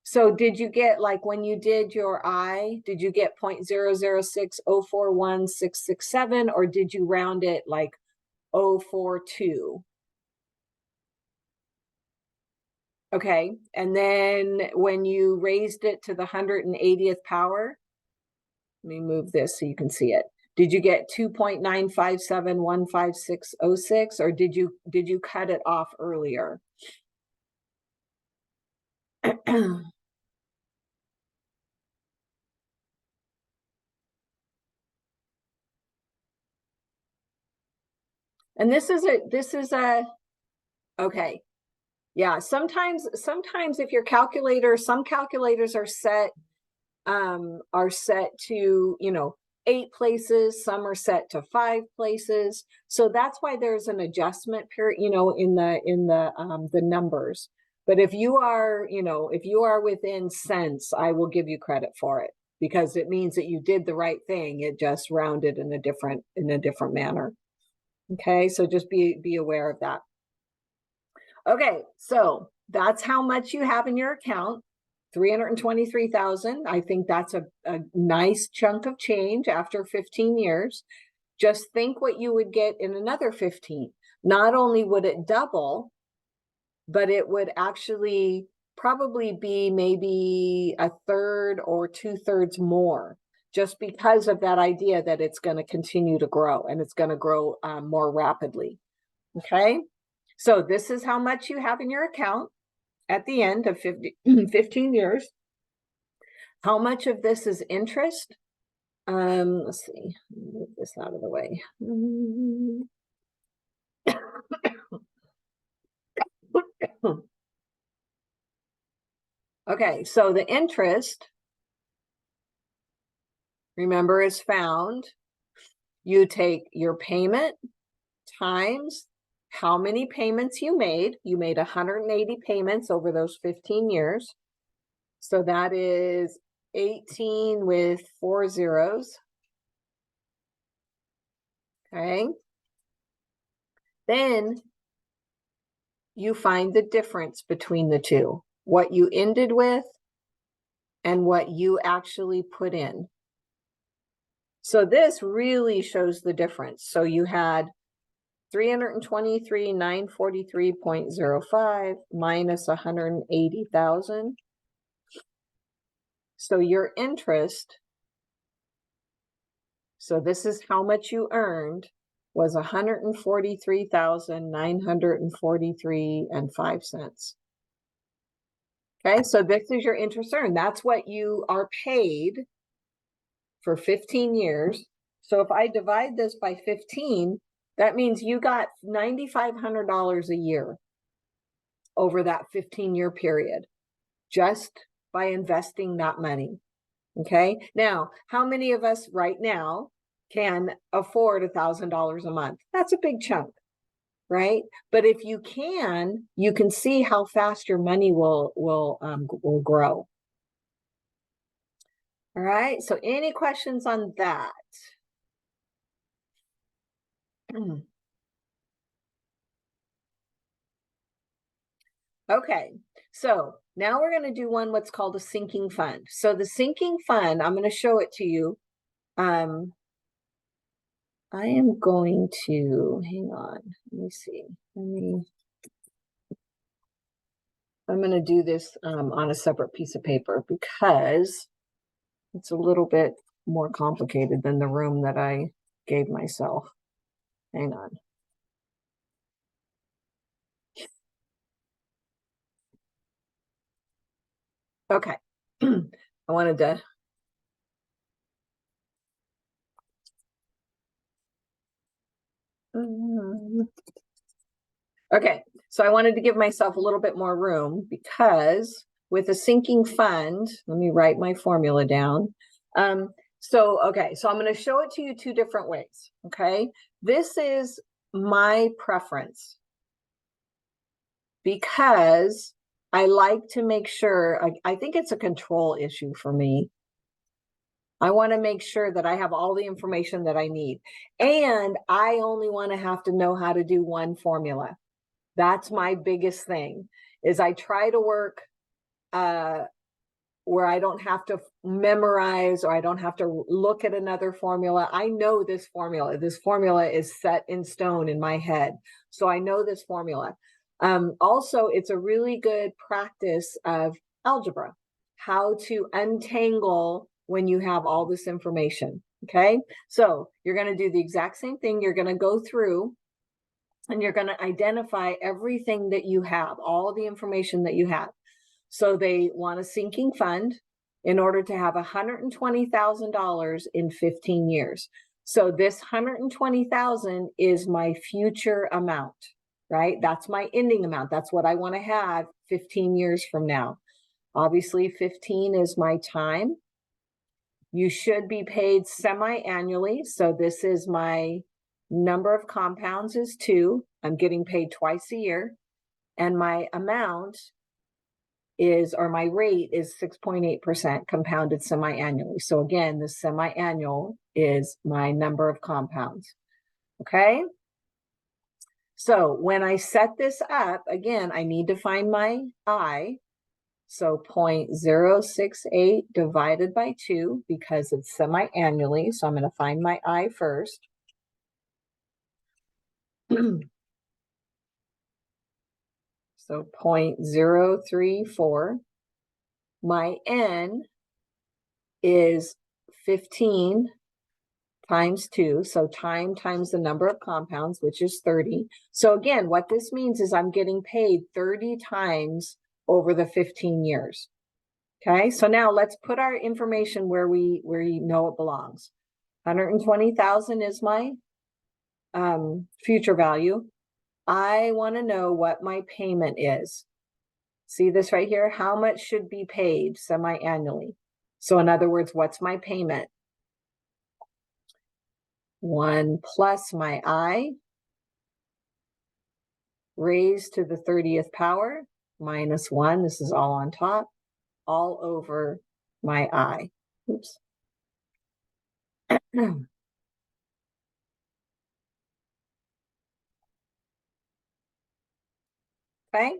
So did you get, like, when you did your did you get 0.006041667, or did you round it like 042? Okay, and then when you raised it to the 180th power, let me move this so you can see it. Did you get 2.957156606, or did you cut it off earlier? And this is a okay. Yeah, sometimes if your calculator, some calculators are set to, you know, 8 places, some are set to 5 places. So that's why there's an adjustment period, you know, in the numbers. But if you are, you know, if you are within cents, I will give you credit for it, because it means that you did the right thing. It just rounded in a different manner. Okay, so just be aware of that. Okay, so that's how much you have in your account, 323,000. I think that's a nice chunk of change after 15 years. Just think what you would get in another 15. Not only would it double, but it would actually probably be maybe 1/3 or 2/3 more, just because of that idea that it's going to continue to grow, and it's going to grow more rapidly. Okay. So this is how much you have in your account at the end of 15 years. How much of this is interest? Let's see, move this out of the way. Okay, so the interest, remember, is found. You take your payment times how many payments you made. You made 180 payments over those 15 years. So that is 18 with 4 zeros. Okay. Then you find the difference between the two, what you ended with and what you actually put in. So this really shows the difference. So you had 323,943.05 minus 180,000. So your interest, so this is how much you earned, was 143,943.05. Okay, so this is your interest earned. That's what you are paid for 15 years. So if I divide this by 15, that means you got $9,500 a year over that 15-year period, just by investing that money. Okay, now, how many of us right now can afford $1,000 a month? That's a big chunk, right? But if you can see how fast your money will grow. All right, so any questions on that? Okay, so now we're going to do what's called a sinking fund. So the sinking fund, I'm going to show it to you. I am going to, hang on, let me see. I'm going to do this on a separate piece of paper, because It's a little bit more complicated than the room that I gave myself. Hang on. Okay. I wanted to. Okay, so I wanted to give myself a little bit more room because with a sinking fund, let me write my formula down. Okay, so I'm going to show it to you two different ways. Okay, this is my preference because I like to make sure, I think it's a control issue for me. I want to make sure that I have all the information that I need. And I only want to have to know how to do one formula. That's my biggest thing, is I try to work where I don't have to memorize or I don't have to look at another formula. I know this formula. This formula is set in stone in my head. So I know this formula. Also, it's a really good practice of algebra, how to untangle when you have all this information. Okay, so you're going to do the exact same thing. You're going to go through and you're going to identify everything that you have, all the information that you have. So they want a sinking fund in order to have $120,000 in 15 years. So this 120,000 is my future amount, right? That's my ending amount. That's what I want to have 15 years from now. Obviously, 15 is my time. You should be paid semi-annually. So this is my number of compounds is 2. I'm getting paid twice a year. And my amount is, or my rate is 6.8% compounded semi-annually. So again, the semi-annual is my number of compounds. Okay. So when I set this up, again, I need to find my I. So 0.068 divided by 2 because it's semi-annually. So I'm going to find my I first. So 0.034. My N is 15 times 2. So time times the number of compounds, which is 30. So again, what this means is I'm getting paid 30 times over the 15 years. Okay, so now let's put our information where you know it belongs. 120,000 is my future value. I want to know what my payment is. See this right here? How much should be paid semi-annually? So in other words, what's my payment? 1 plus my I raised to the 30th power minus 1. This is all on top, all over my I. Oops. Okay.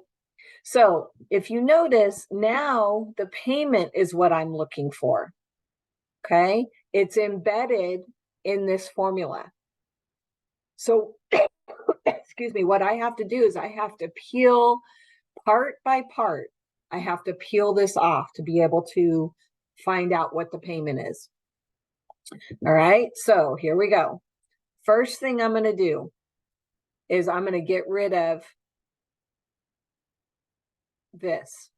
So if you notice, now the payment is what I'm looking for. Okay. It's embedded in this formula. So, excuse me, what I have to do is I have to peel part by part. I have to peel this off to be able to find out what the payment is. All right. So here we go. First thing I'm going to do is I'm going to get rid of this.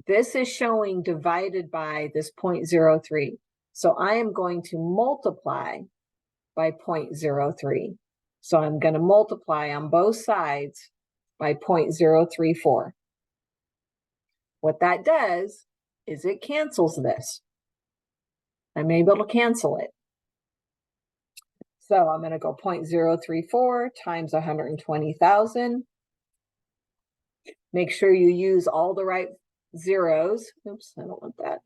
This is showing divided by this 0.03. So I am going to multiply by 0.03. So I'm going to multiply on both sides by 0.034. What that does is it cancels this. I'm able to cancel it. So I'm going to go 0.034 times 120,000. Make sure you use all the right zeros. Oops, I don't want that.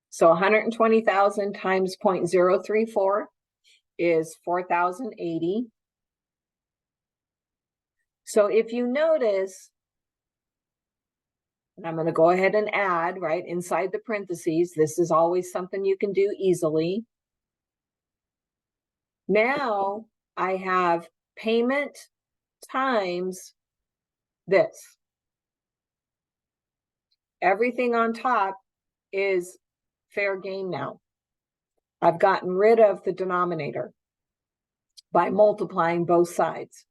So 120,000 times 0.034 is 4,080. So if you notice, and I'm going to go ahead and add right inside the parentheses, this is always something you can do easily. Now I have payment times this. Everything on top is fair game now. I've gotten rid of the denominator by multiplying both sides.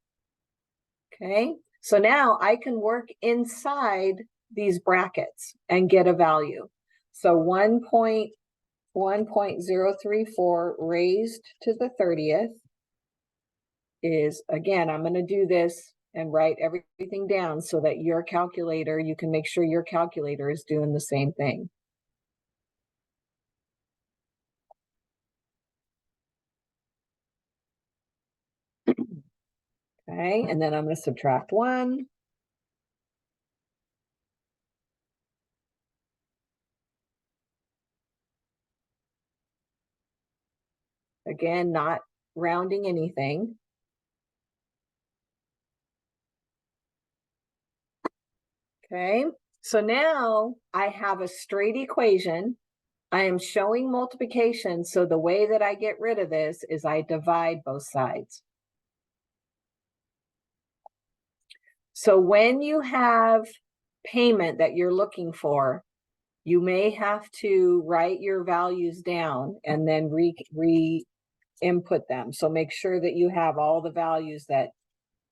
Okay, so now I can work inside these brackets and get a value. So 1.034 raised to the 30th is, again, I'm going to do this and write everything down so that your calculator, you can make sure your calculator is doing the same thing. Okay, and then I'm going to subtract 1. Again, not rounding anything. Okay, so now I have a straight equation. I am showing multiplication, so the way that I get rid of this is I divide both sides. So when you have payment that you're looking for, you may have to write your values down and then re-input them. So make sure that you have all the values that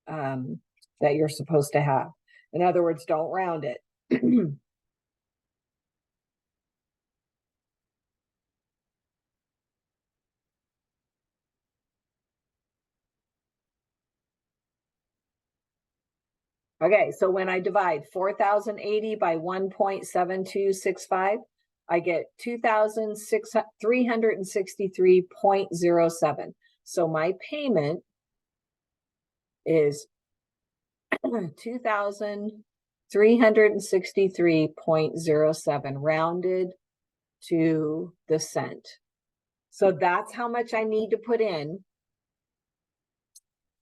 that you're supposed to have. In other words, don't round it. Okay, so when I divide 4,080 by 1.7265, I get 2,363.07. So my payment is 2,363.07 rounded to the cent. So that's how much I need to put in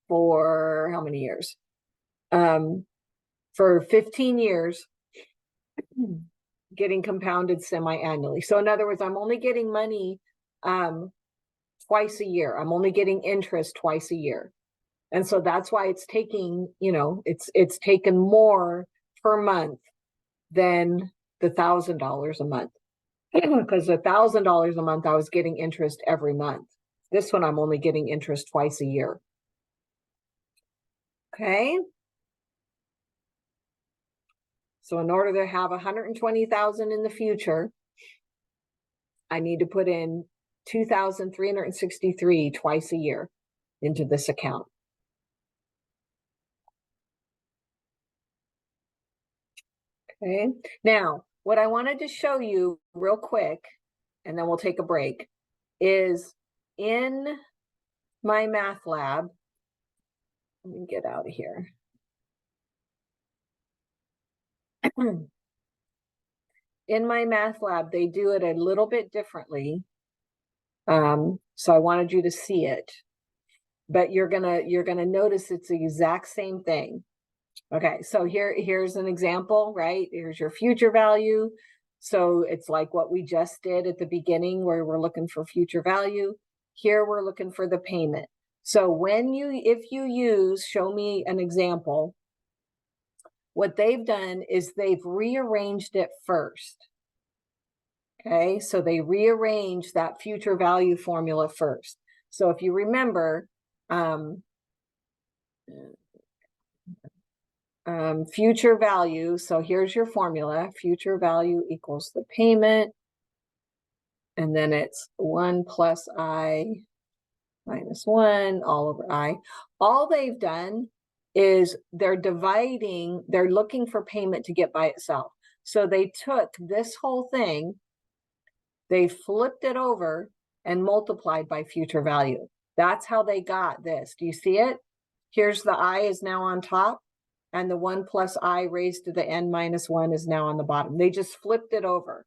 for how many years? For 15 years, getting compounded semi-annually. So in other words, I'm only getting money twice a year. I'm only getting interest twice a year. And so that's why it's taking, you know, it's taken more per month than the $1,000 a month. Because the $1,000 a month, I was getting interest every month. This one, I'm only getting interest twice a year. Okay. So in order to have 120,000 in the future, I need to put in 2,363 twice a year into this account. Okay. Now, what I wanted to show you real quick, and then we'll take a break, is in my math lab. Let me get out of here. In my math lab, they do it a little bit differently. So I wanted you to see it, but you're gonna notice it's the exact same thing. Okay, so here's an example, right? Here's your future value. So it's like what we just did at the beginning where we're looking for future value. Here we're looking for the payment. So if you use, show me an example, what they've done is they've rearranged it first. Okay, so they rearrange that future value formula first. So if you remember, future value, so here's your formula, future value equals the payment, and then it's 1 plus I minus 1 all over I. All they've done is they're looking for payment to get by itself. So they took this whole thing, they flipped it over and multiplied by future value. That's how they got this. Do you see it? Here's the I is now on top, and the 1 plus I raised to the n minus 1 is now on the bottom. They just flipped it over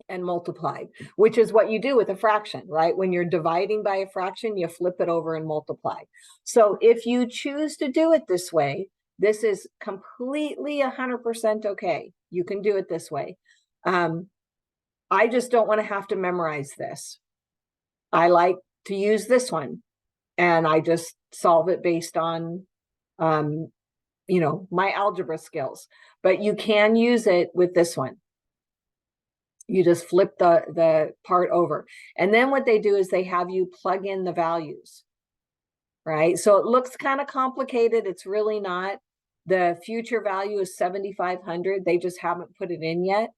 and multiplied, which is what you do with a fraction, right? When you're dividing by a fraction, you flip it over and multiply. So if you choose to do it this way, this is completely 100% okay. You can do it this way. I just don't want to have to memorize this. I like to use this one. And I just solve it based on, you know, my algebra skills, but you can use it with this one. You just flip the part over. And then what they do is they have you plug in the values, right? So it looks kind of complicated. It's really not. The future value is 7,500. They just haven't put it in yet.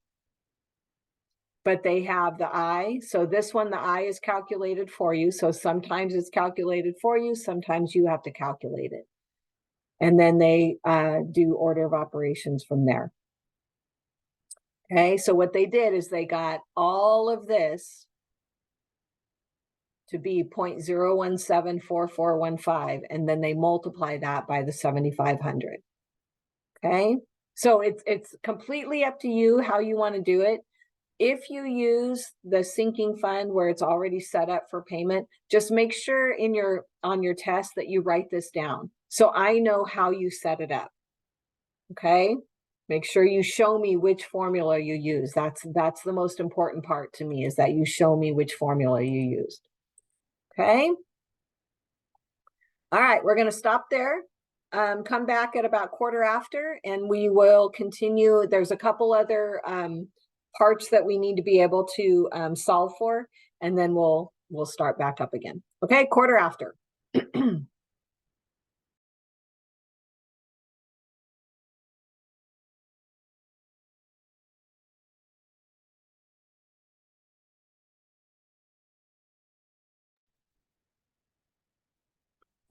But they have the I. So this one, the I is calculated for you. So sometimes it's calculated for you. Sometimes you have to calculate it. And then they do order of operations from there. Okay, so what they did is they got all of this to be 0.0174415, and then they multiply that by the 7,500. Okay, so it's completely up to you how you want to do it. If you use the sinking fund where it's already set up for payment, just make sure on your test that you write this down, so I know how you set it up. Okay, make sure you show me which formula you use. That's the most important part to me, is that you show me which formula you used. Okay. All right, we're going to stop there. Come back at about 1/4 and we will continue. There's a couple other parts that we need to be able to solve for, and then we'll start back up again. Okay, 1/4.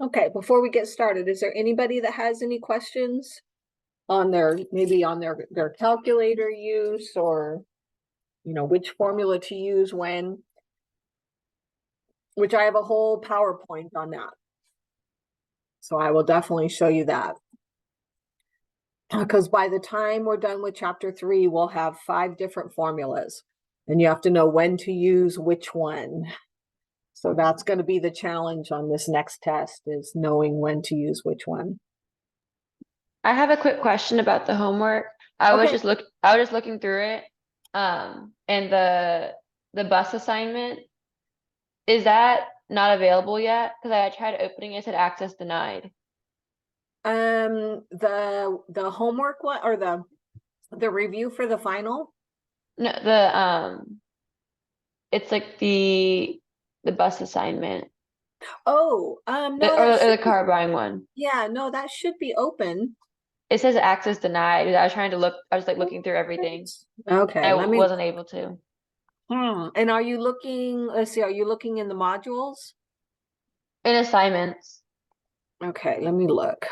Okay, before we get started, is there anybody that has any questions on maybe on their calculator use, or, you know, which formula to use when? Which I have a whole PowerPoint on that. So I will definitely show you that. Because by the time we're done with chapter 3, we'll have 5 different formulas, and you have to know when to use which one. So that's going to be the challenge on this next test, is knowing when to use which one. I have a quick question about the homework. I was just looking through it. And the bus assignment, is that not available yet? Because I tried opening it, said access denied. The homework one, or the review for the final? No, it's like the bus assignment. Oh, no, Or the car buying one. yeah, no, that should be open. It says access denied. I was trying to look, I was like looking through everything. Okay, I wasn't able to. And are you looking, let's see, are you looking in the modules? In assignments. Okay, let me look.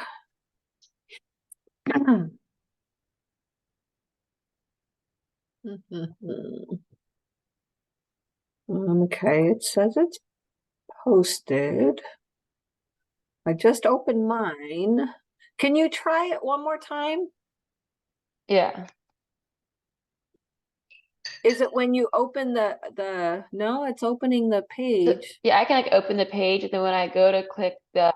Okay, it says it's posted. I just opened mine. Can you try it one more time? Yeah. Is it when you open no, it's opening the So, page. yeah, I can like open the page, and then when I go to click the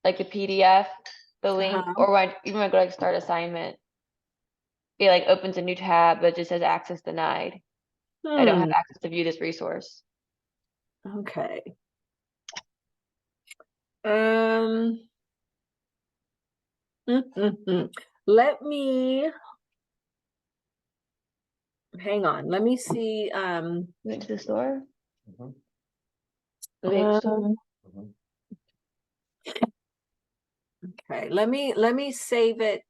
like the PDF, the link, or even when I go to like start assignment, it like opens a new tab that just says access denied. I don't have access to view this resource. Okay. Let me hang on. Let me see. Went to the store. Mhm. The big store. Okay, let me save it,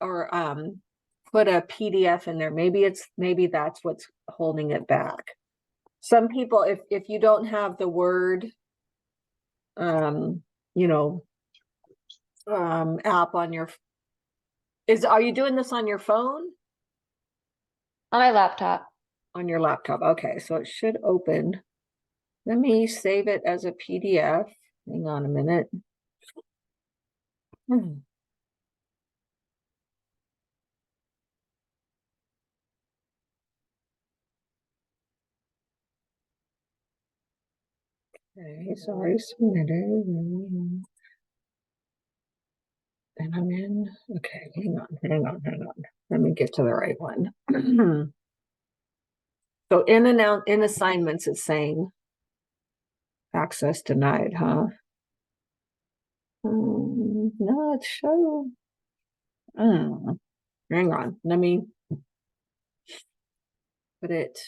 or put a PDF in there. Maybe that's what's holding it back. Some people, if you don't have the Word you know, app on your, are you doing this on your phone? On my laptop. On your laptop. Okay, so it should open. Let me save it as a PDF. Hang on a minute. Okay, so I submitted. And I'm in. Okay, hang on. Let me get to the right one. So in assignments, it's saying Access denied, huh? No, it's show. Hang on, let me put it.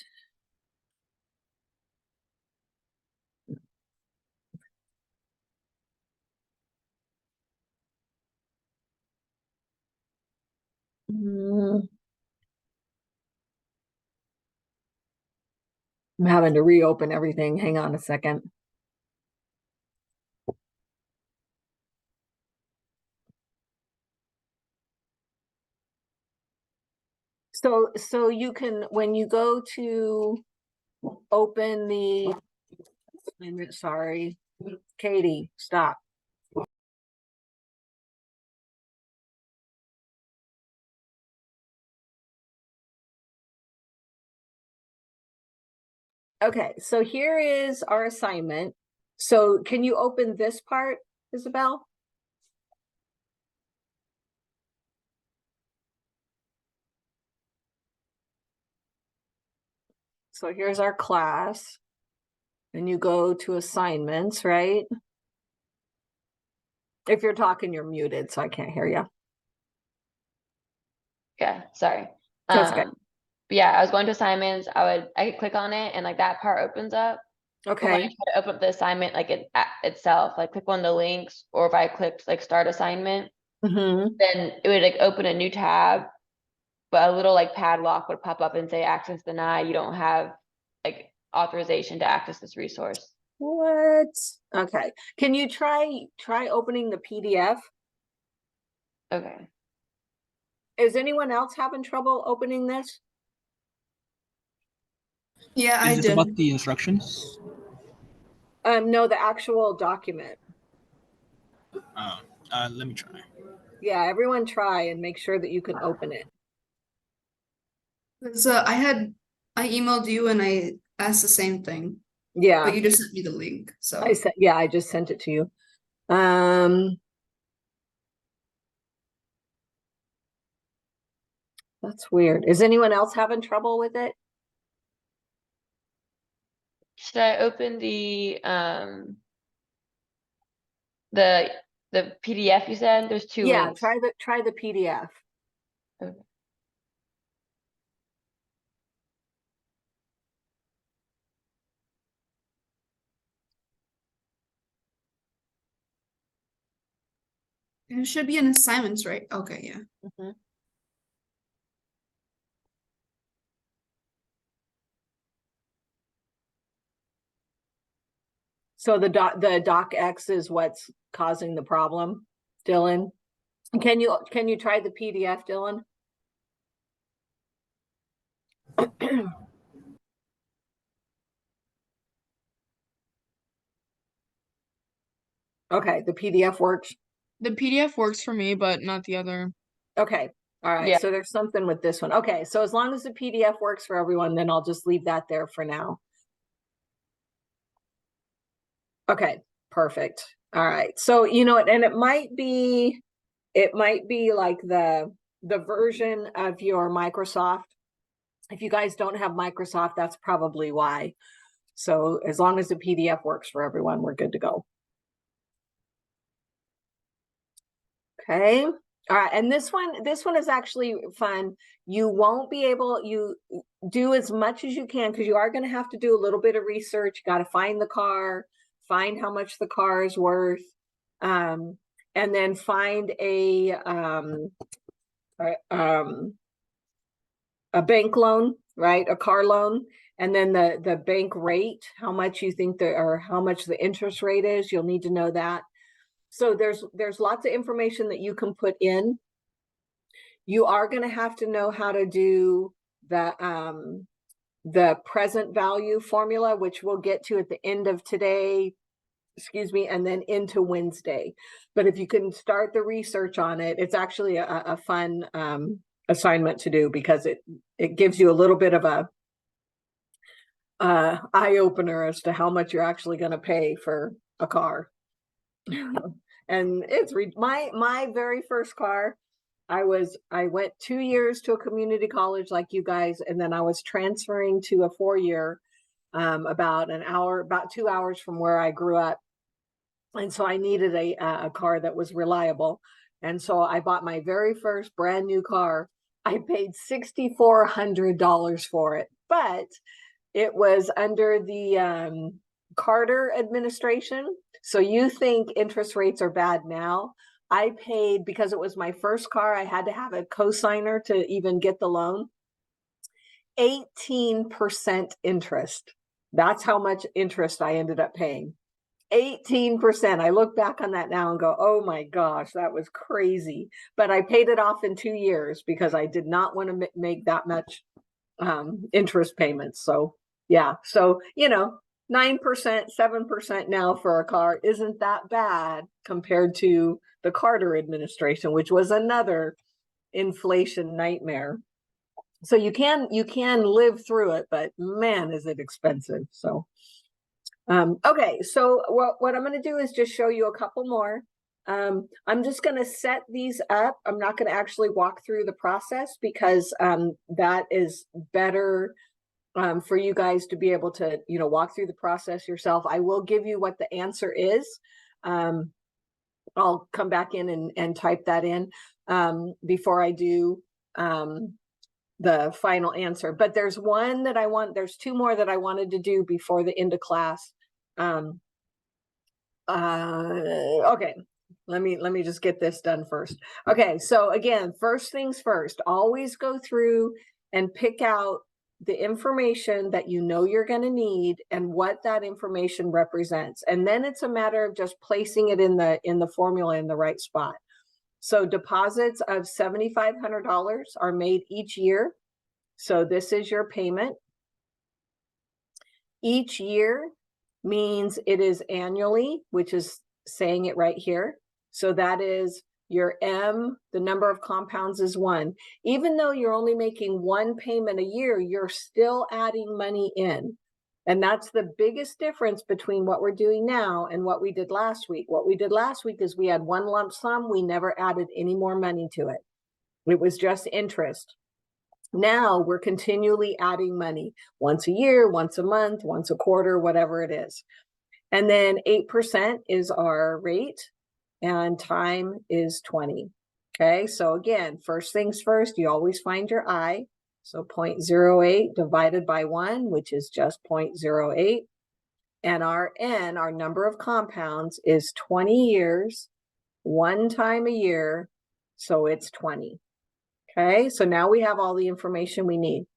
I'm having to reopen everything. Hang on a second. So you can, when you go to open the, I'm sorry, Katie, stop. Okay, so here is our assignment. So can you open this part, Isabel? So here's our class. And you go to assignments, right? If you're talking, you're muted, so I can't hear you. Yeah, sorry. That's okay. But yeah, I was going to assignments. I could click on it and like that part opens up. But when I Okay. try to open up the assignment, like itself, like click on the links, or if I clicked like start assignment, Mm-hmm. then it would like open a new tab, but a little like padlock would pop up and say access denied. You don't have like authorization to access this resource. What? Okay. Can you try opening the PDF? Okay. Is anyone else having trouble opening this? Yeah, I Is this did. about the instructions? No, the actual document. Let me try. Yeah, everyone try and make sure that you can open it. So I emailed you and I asked the same thing, Yeah, but you just sent me the link. So I just sent it to you. That's weird. Is anyone else having trouble with it? Should I open the PDF you said? There's two Yeah, links. try the PDF. Okay. it should be an assignments, right? Okay, yeah. Mhm. So the docx is what's causing the problem, Dylan. Can you try the PDF, Dylan? Okay, the PDF works. The PDF works for me, but not the other. Okay, all right. Yeah. So there's something with this one. Okay, so as long as the PDF works for everyone, then I'll just leave that there for now. Okay, perfect. All right. So you know, and it might be like the version of your Microsoft. If you guys don't have Microsoft, that's probably why. So as long as the PDF works for everyone, we're good to go. Okay. All right. And this one is actually fun. You won't be able, you do as much as you can because you are going to have to do a little bit of research. You got to find the car, find how much the car is worth, and then find a bank loan, right? A car loan, and then the bank rate, how much you think or how much the interest rate is. You'll need to know that. So there's lots of information that you can put in. You are going to have to know how to do the present value formula, which we'll get to at the end of today, excuse me, and then into Wednesday. But if you can start the research on it, it's actually a fun assignment to do because it gives you a little bit of a eye opener as to how much you're actually going to pay for a car. And it's my very first car. I went 2 years to a community college like you guys, and then I was transferring to a 4-year about an hour, about 2 hours from where I grew up. And so I needed a car that was reliable. And so I bought my very first brand new car. I paid $6,400 for it, but it was under the Carter administration. So you think interest rates are bad now. I paid, because it was my first car, I had to have a cosigner to even get the loan. 18% interest. That's how much interest I ended up paying. 18%. I look back on that now and go, oh my gosh, that was crazy. But I paid it off in 2 years because I did not want to make that much interest payments. So yeah, so 9%, 7% now for a car isn't that bad compared to the Carter administration, which was another inflation nightmare. So you can live through it, but man, is it expensive. So okay, so what I'm going to do is just show you a couple more. I'm just going to set these up. I'm not going to actually walk through the process because that is better for you guys to be able to, walk through the process yourself. I will give you what the answer is. I'll come back in and type that in before I do the final answer. But there's two more that I wanted to do before the end of class. Okay, let me just get this done first. Okay, so again, first things first, always go through and pick out the information that you're going to need and what that information represents. And then it's a matter of just placing it in the formula in the right spot. So deposits of $7,500 are made each year. So this is your payment. Each year means it is annually, which is saying it right here. So that is your M, the number of compounds is 1. Even though you're only making one payment a year, you're still adding money in. And that's the biggest difference between what we're doing now and what we did last week. What we did last week is we had one lump sum. We never added any more money to it. It was just interest. Now we're continually adding money once a year, once a month, once a quarter, whatever it is. And then 8% is our rate and time is 20. Okay, so again, first things first, you always find your I. So 0.08 divided by 1, which is just 0.08. And our N, our number of compounds, is 20 years, one time a year, so it's 20. Okay, so now we have all the information we need.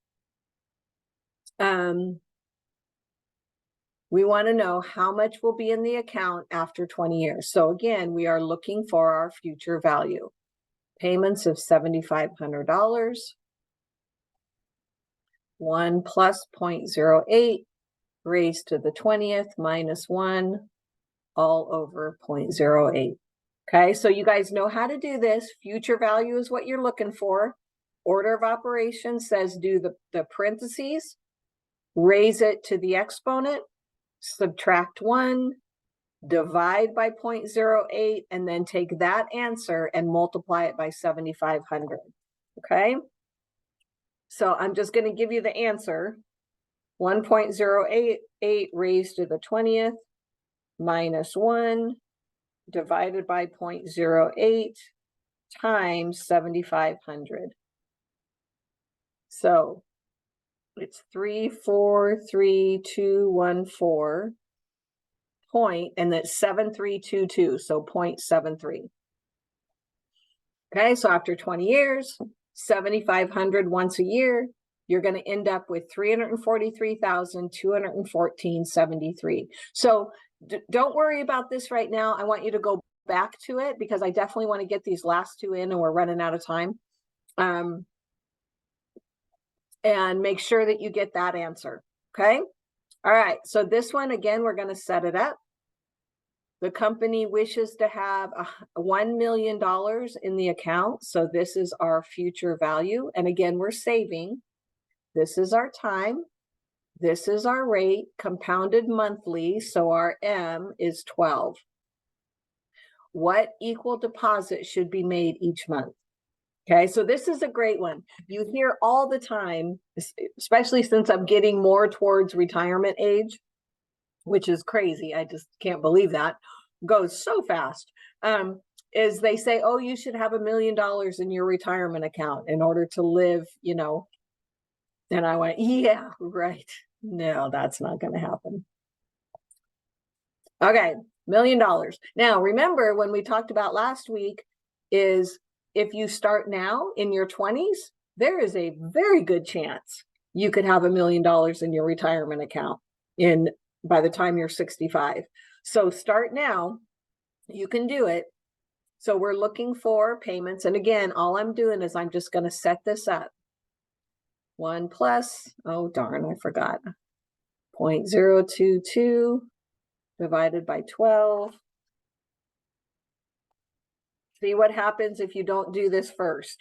We want to know how much will be in the account after 20 years. So again, we are looking for our future value. Payments of $7,500. 1 plus 0.08 raised to the 20th minus 1 all over 0.08. Okay, so you guys know how to do this. Future value is what you're looking for. Order of operations says do the parentheses, raise it to the exponent, subtract 1, divide by 0.08, and then take that answer and multiply it by 7,500. Okay, so I'm just going to give you the answer. 1.088 raised to the 20th minus 1 divided by 0.08 times 7,500. So it's 343,214 point, and that's 7322, so 0.73. Okay, so after 20 years, 7,500 once a year, you're going to end up with 343,214.73. So don't worry about this right now. I want you to go back to it because I definitely want to get these last two in and we're running out of time. And make sure that you get that answer. Okay. All right. So this one, again, we're going to set it up. The company wishes to have $1 million in the account. So this is our future value. And again, we're saving. This is our time. This is our rate, compounded monthly. So our M is 12. What equal deposit should be made each month? Okay, so this is a great one. You hear all the time, especially since I'm getting more towards retirement age, which is crazy. I just can't believe that. Goes so fast. Is they say, oh, you should have $1 million in your retirement account in order to live, you know. And I went, yeah, right. No, that's not going to happen. Okay, $1 million. Now, remember when we talked about last week is if you start now in your 20s, there is a very good chance you could have $1 million in your retirement account by the time you're 65. So start now. You can do it. So we're looking for payments. And again, all I'm doing is I'm just going to set this up. 1 plus, oh darn, I forgot. 0.022 divided by 12. See what happens if you don't do this first.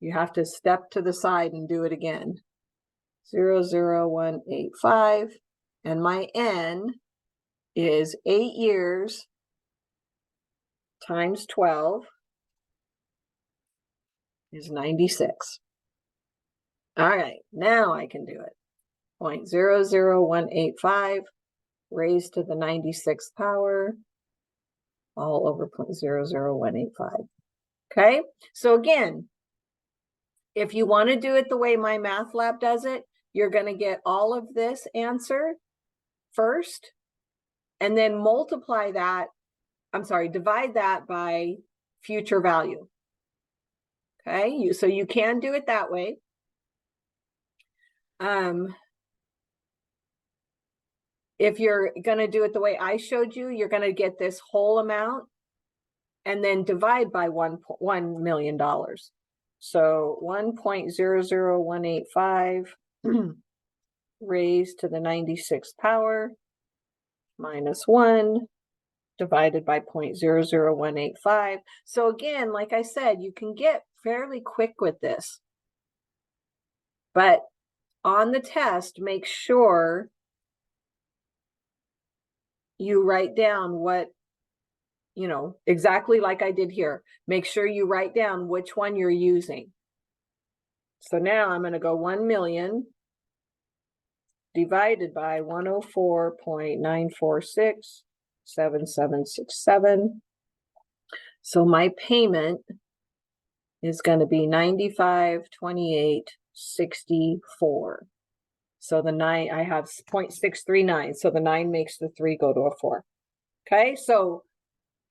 You have to step to the side and do it again. 0.00185. And my N is 8 years times 12 is 96. All right, now I can do it. 0.00185 raised to the 96th power, all over 0.00185. Okay, so again, if you want to do it the way my math lab does it, you're going to get all of this answer first, and then multiply that, divide that by future value. Okay, so you can do it that way. If you're going to do it the way I showed you, you're going to get this whole amount and then divide by $1 million. So 1.00185 raised to the 96th power minus 1 divided by 0.00185. So again, like I said, you can get fairly quick with this. But on the test, make sure you write down what, you know, exactly like I did here. Make sure you write down which one you're using. So now I'm going to go 1 million divided by 104.9467767. So my payment is going to be 95.2864. So the 9, I have 0.639. So the 9 makes the 3 go to a 4. Okay, so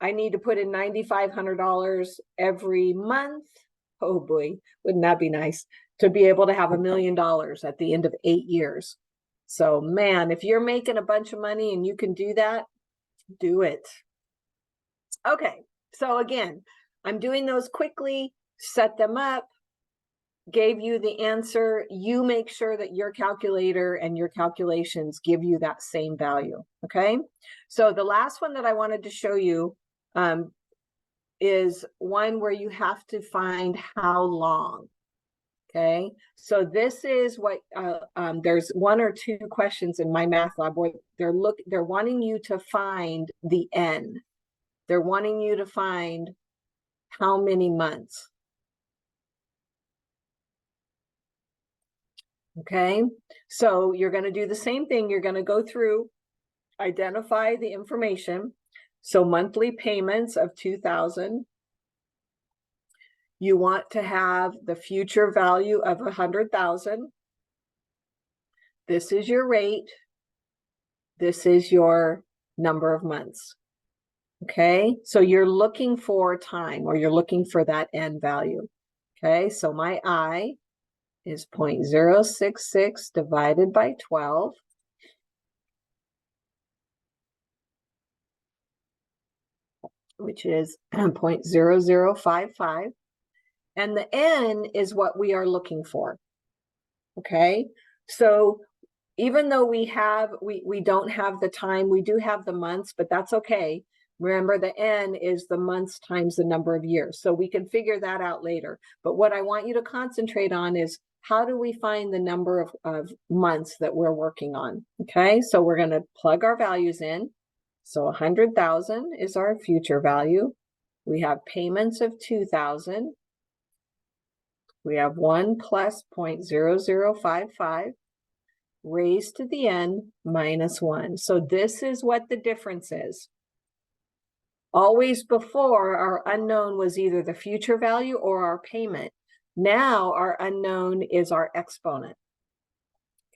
I need to put in $9,500 every month. Oh boy, wouldn't that be nice to be able to have $1 million at the end of 8 years. So man, if you're making a bunch of money and you can do that, do it. Okay, so again, I'm doing those quickly, set them up, gave you the answer. You make sure that your calculator and your calculations give you that same value. Okay, so the last one that I wanted to show you is one where you have to find how long. Okay, so this is what there's 1 or 2 questions in my math lab where they're wanting you to find the N. They're wanting you to find how many months. Okay, so you're going to do the same thing. You're going to go through, identify the information. So monthly payments of 2,000. You want to have the future value of 100,000. This is your rate. This is your number of months. Okay, so you're looking for time, or you're looking for that N value. Okay, so my I is 0.066 divided by 12. Which is 0.0055. And the N is what we are looking for. Okay, so even though we don't have the time, we do have the months, but that's okay. Remember, the N is the months times the number of years. So we can figure that out later. But what I want you to concentrate on is how do we find the number of months that we're working on? Okay, so we're going to plug our values in. So 100,000 is our future value. We have payments of 2,000. We have 1 plus 0.0055 raised to the n minus 1. So this is what the difference is. Always before, our unknown was either the future value or our payment. Now our unknown is our exponent.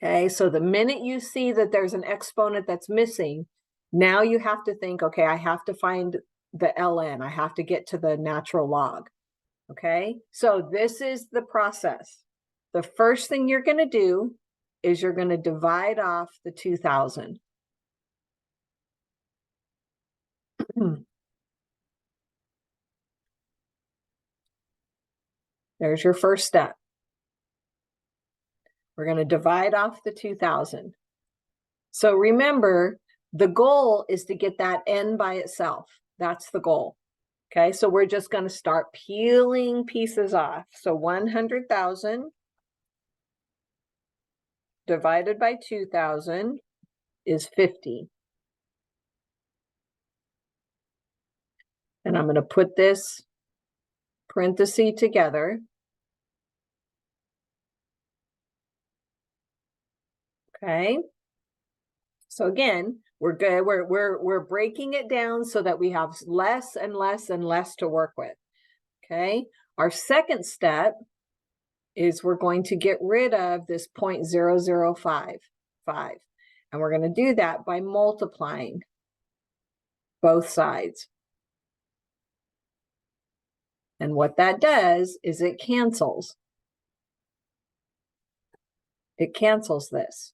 Okay, so the minute you see that there's an exponent that's missing, now you have to think, okay, I have to find the ln. I have to get to the natural log. Okay, so this is the process. The first thing you're going to do is you're going to divide off the 2,000. There's your first step. We're going to divide off the 2,000. So remember, the goal is to get that n by itself. That's the goal. Okay, so we're just going to start peeling pieces off. So 100,000 divided by 2,000 is 50. And I'm going to put this parenthesis together. Okay. So again, we're good. We're breaking it down so that we have less and less and less to work with. Okay. Our second step is we're going to get rid of this 0.0055. And we're going to do that by multiplying both sides. And what that does is it cancels. It cancels this.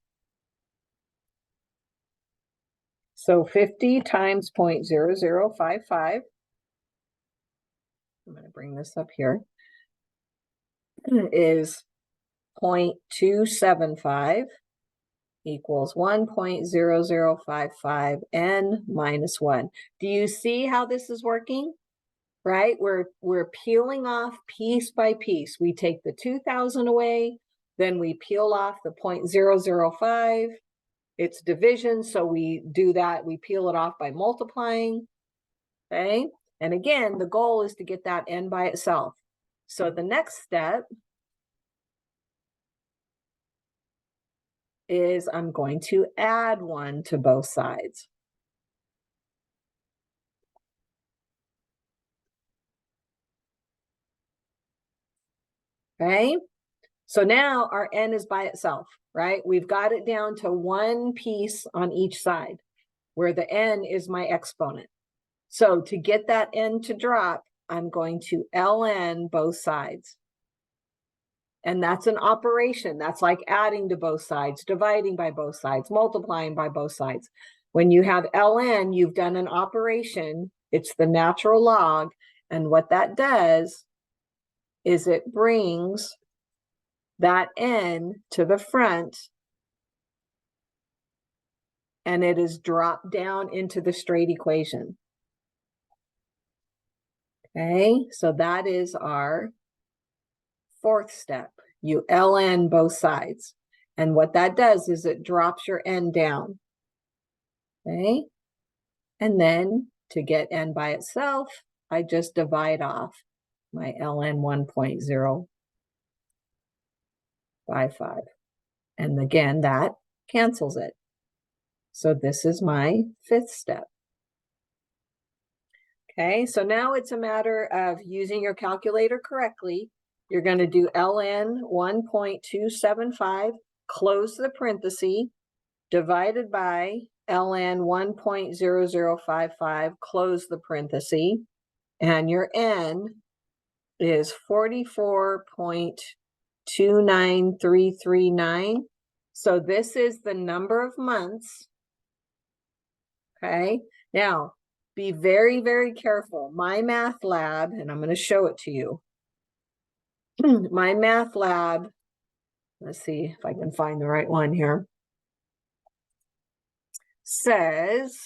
So 50 times 0.0055, I'm going to bring this up here, is 0.275 equals 1.0055 n minus 1. Do you see how this is working? Right? We're peeling off piece by piece. We take the 2,000 away, then we peel off the 0.005. It's division, so we do that. We peel it off by multiplying. Okay? And again, the goal is to get that n by itself. So the next step is I'm going to add 1 to both sides. Okay? So now our n is by itself, right? We've got it down to 1 piece on each side, where the n is my exponent. So to get that n to drop, I'm going to ln both sides. And that's an operation. That's like adding to both sides, dividing by both sides, multiplying by both sides. When you have ln, you've done an operation. It's the natural log. And what that does is it brings that n to the front, and it is dropped down into the straight equation. Okay, so that is our fourth step. You ln both sides. And what that does is it drops your n down. Okay, and then to get n by itself, I just divide off my ln 1.055. And again, that cancels it. So this is my fifth step. Okay, so now it's a matter of using your calculator correctly. You're going to do ln 1.275, close the parenthesis, divided by ln 1.0055, close the parenthesis, and your n is 44.29339. So this is the number of months. Okay, now be very, very careful. My math lab, and I'm going to show it to you. My math lab, let's see if I can find the right one here, says,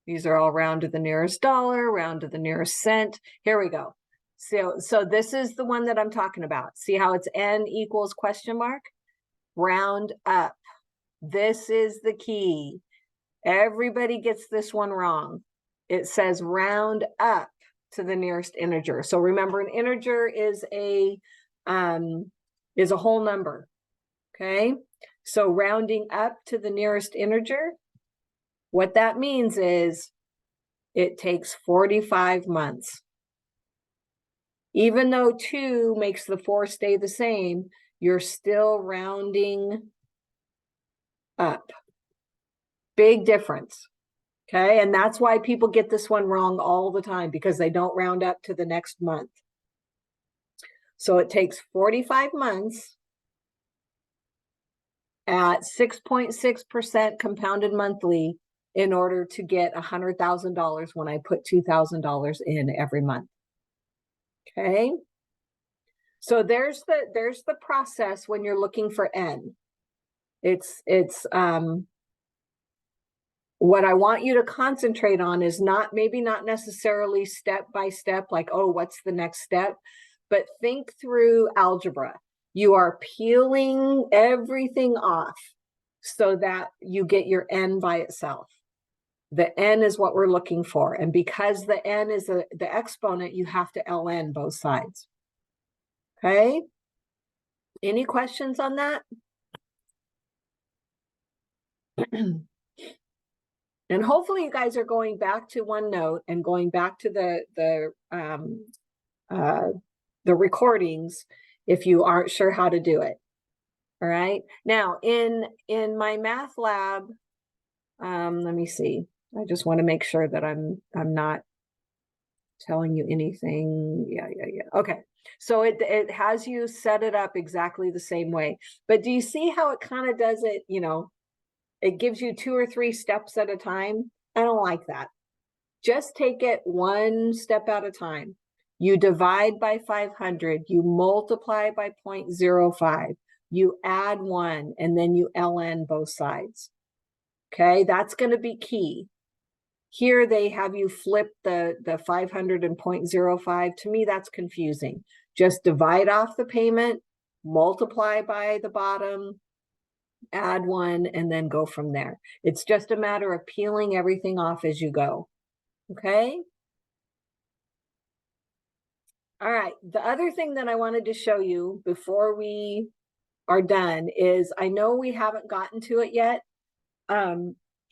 these are all round to the nearest dollar, round to the nearest cent. Here we go. So this is the one that I'm talking about. See how it's n equals question mark? Round up. This is the key. Everybody gets this one wrong. It says round up. to the nearest integer. So remember, an integer is a whole number. Okay, so rounding up to the nearest integer, what that means is it takes 45 months. Even though 2 makes the 4 stay the same, you're still rounding up. Big difference. Okay, and that's why people get this one wrong all the time, because they don't round up to the next month. So it takes 45 months at 6.6% compounded monthly in order to get $100,000 when I put $2,000 in every month. Okay, so there's the process when you're looking for N. It's what I want you to concentrate on is maybe not necessarily step by step, like, oh, what's the next step, but think through algebra. You are peeling everything off so that you get your N by itself. The N is what we're looking for. And because the N is the exponent, you have to ln both sides. Okay? Any questions on that? And hopefully you guys are going back to OneNote and going back to the recordings if you aren't sure how to do it. All right. Now in my math lab, let me see. I just want to make sure that I'm not telling you anything. Yeah. Okay. So it has you set it up exactly the same way. But do you see how it kind of does it, it gives you 2 or 3 steps at a time? I don't like that. Just take it one step at a time. You divide by 500, you multiply by 0.05, you add 1, and then you ln both sides. Okay, that's going to be key. Here they have you flip the 500 and 0.05. To me, that's confusing. Just divide off the payment, multiply by the bottom, add 1, and then go from there. It's just a matter of peeling everything off as you go. Okay? All right. The other thing that I wanted to show you before we are done is, I know we haven't gotten to it yet.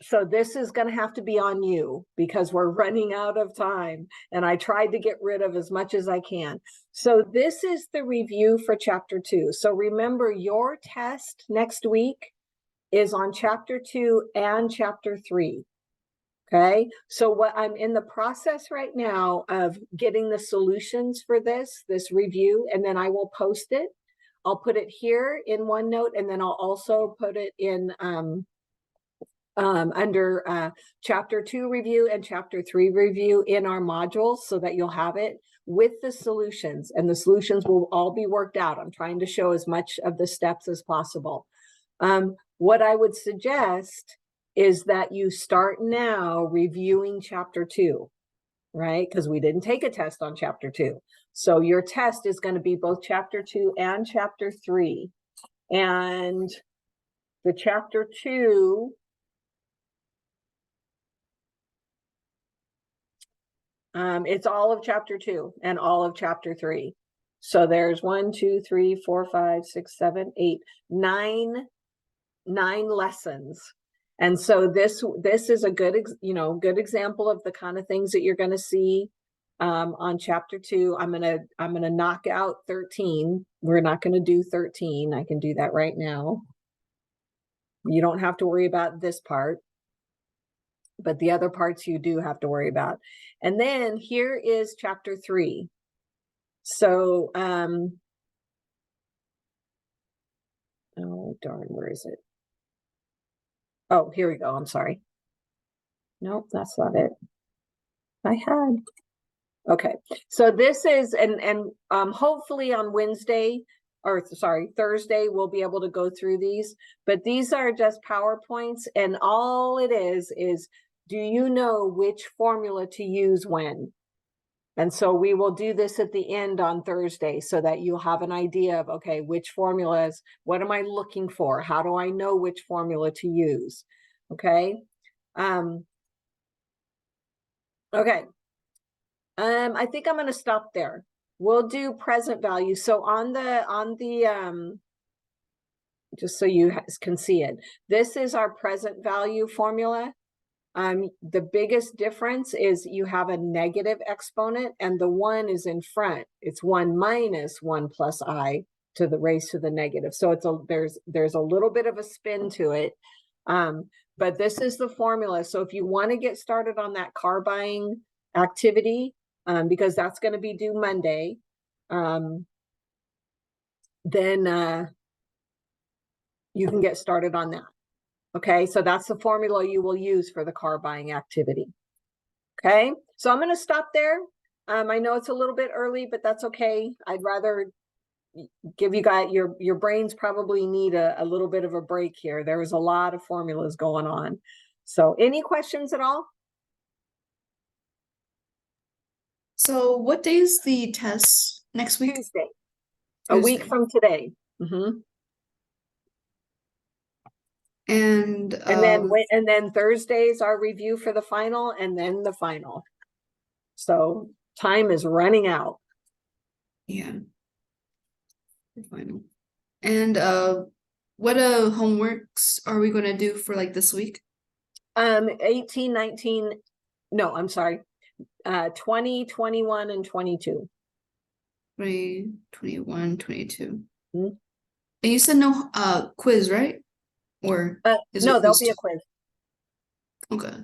So this is going to have to be on you because we're running out of time, and I tried to get rid of as much as I can. So this is the review for chapter 2. So remember, your test next week is on chapter 2 and chapter 3. Okay, so what I'm in the process right now of getting the solutions for this review, and then I will post it. I'll put it here in OneNote, and then I'll also put it in under chapter 2 review and chapter 3 review in our modules, so that you'll have it with the solutions, and the solutions will all be worked out. I'm trying to show as much of the steps as possible. What I would suggest is that you start now reviewing chapter 2, right? Because we didn't take a test on chapter 2. So your test is going to be both chapter 2 and chapter 3. And the chapter 2, it's all of chapter 2 and all of chapter 3. So there's 1, 2, 3, 4, 5, 6, 7, 8, 9 lessons. And so this is a good example of the kind of things that you're going to see on chapter 2. I'm gonna knock out 13. We're not going to do 13. I can do that right now. You don't have to worry about this part, but the other parts you do have to worry about. And then here is chapter 3. So oh darn, where is it? Oh, here we go. I'm sorry. Nope, that's not it. I had. Okay, so this is, and hopefully on Thursday, we'll be able to go through these, but these are just PowerPoints, and all it is, do you know which formula to use when? And so we will do this at the end on Thursday so that you'll have an idea of, okay, which formulas, what am I looking for? How do I know which formula to use? Okay. Okay. I think I'm gonna stop there. We'll do present value. So on the just so you can see it, this is our present value formula. The biggest difference is you have a negative exponent and the 1 is in front. It's 1 minus 1 plus I to the raised to the negative. So it's there's a little bit of a spin to it. But this is the formula. So if you want to get started on that car buying activity, because that's going to be due Monday, then you can get started on that. Okay, so that's the formula you will use for the car buying activity. Okay, so I'm going to stop there. I know it's a little bit early, but that's okay. I'd rather give you guys, your brains probably need a little bit of a break here. There was a lot of formulas going on. So any questions at all? So what day is the test next week? Tuesday, a week Tuesday. from today. Mm-hmm. And And then Thursday's our review for the final, and then the final. So time is running out. yeah. The final. And what homeworks are we gonna do for like this week? 18, 19, no, I'm sorry. 20, 21, and 22. 20, 21, 22. Hmm. And you said no quiz, right? Or is No, it there'll be a quiz? quiz. Okay.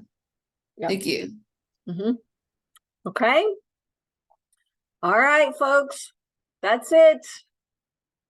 Yep. Thank you. Mm-hmm. Okay. All right, folks. That's it.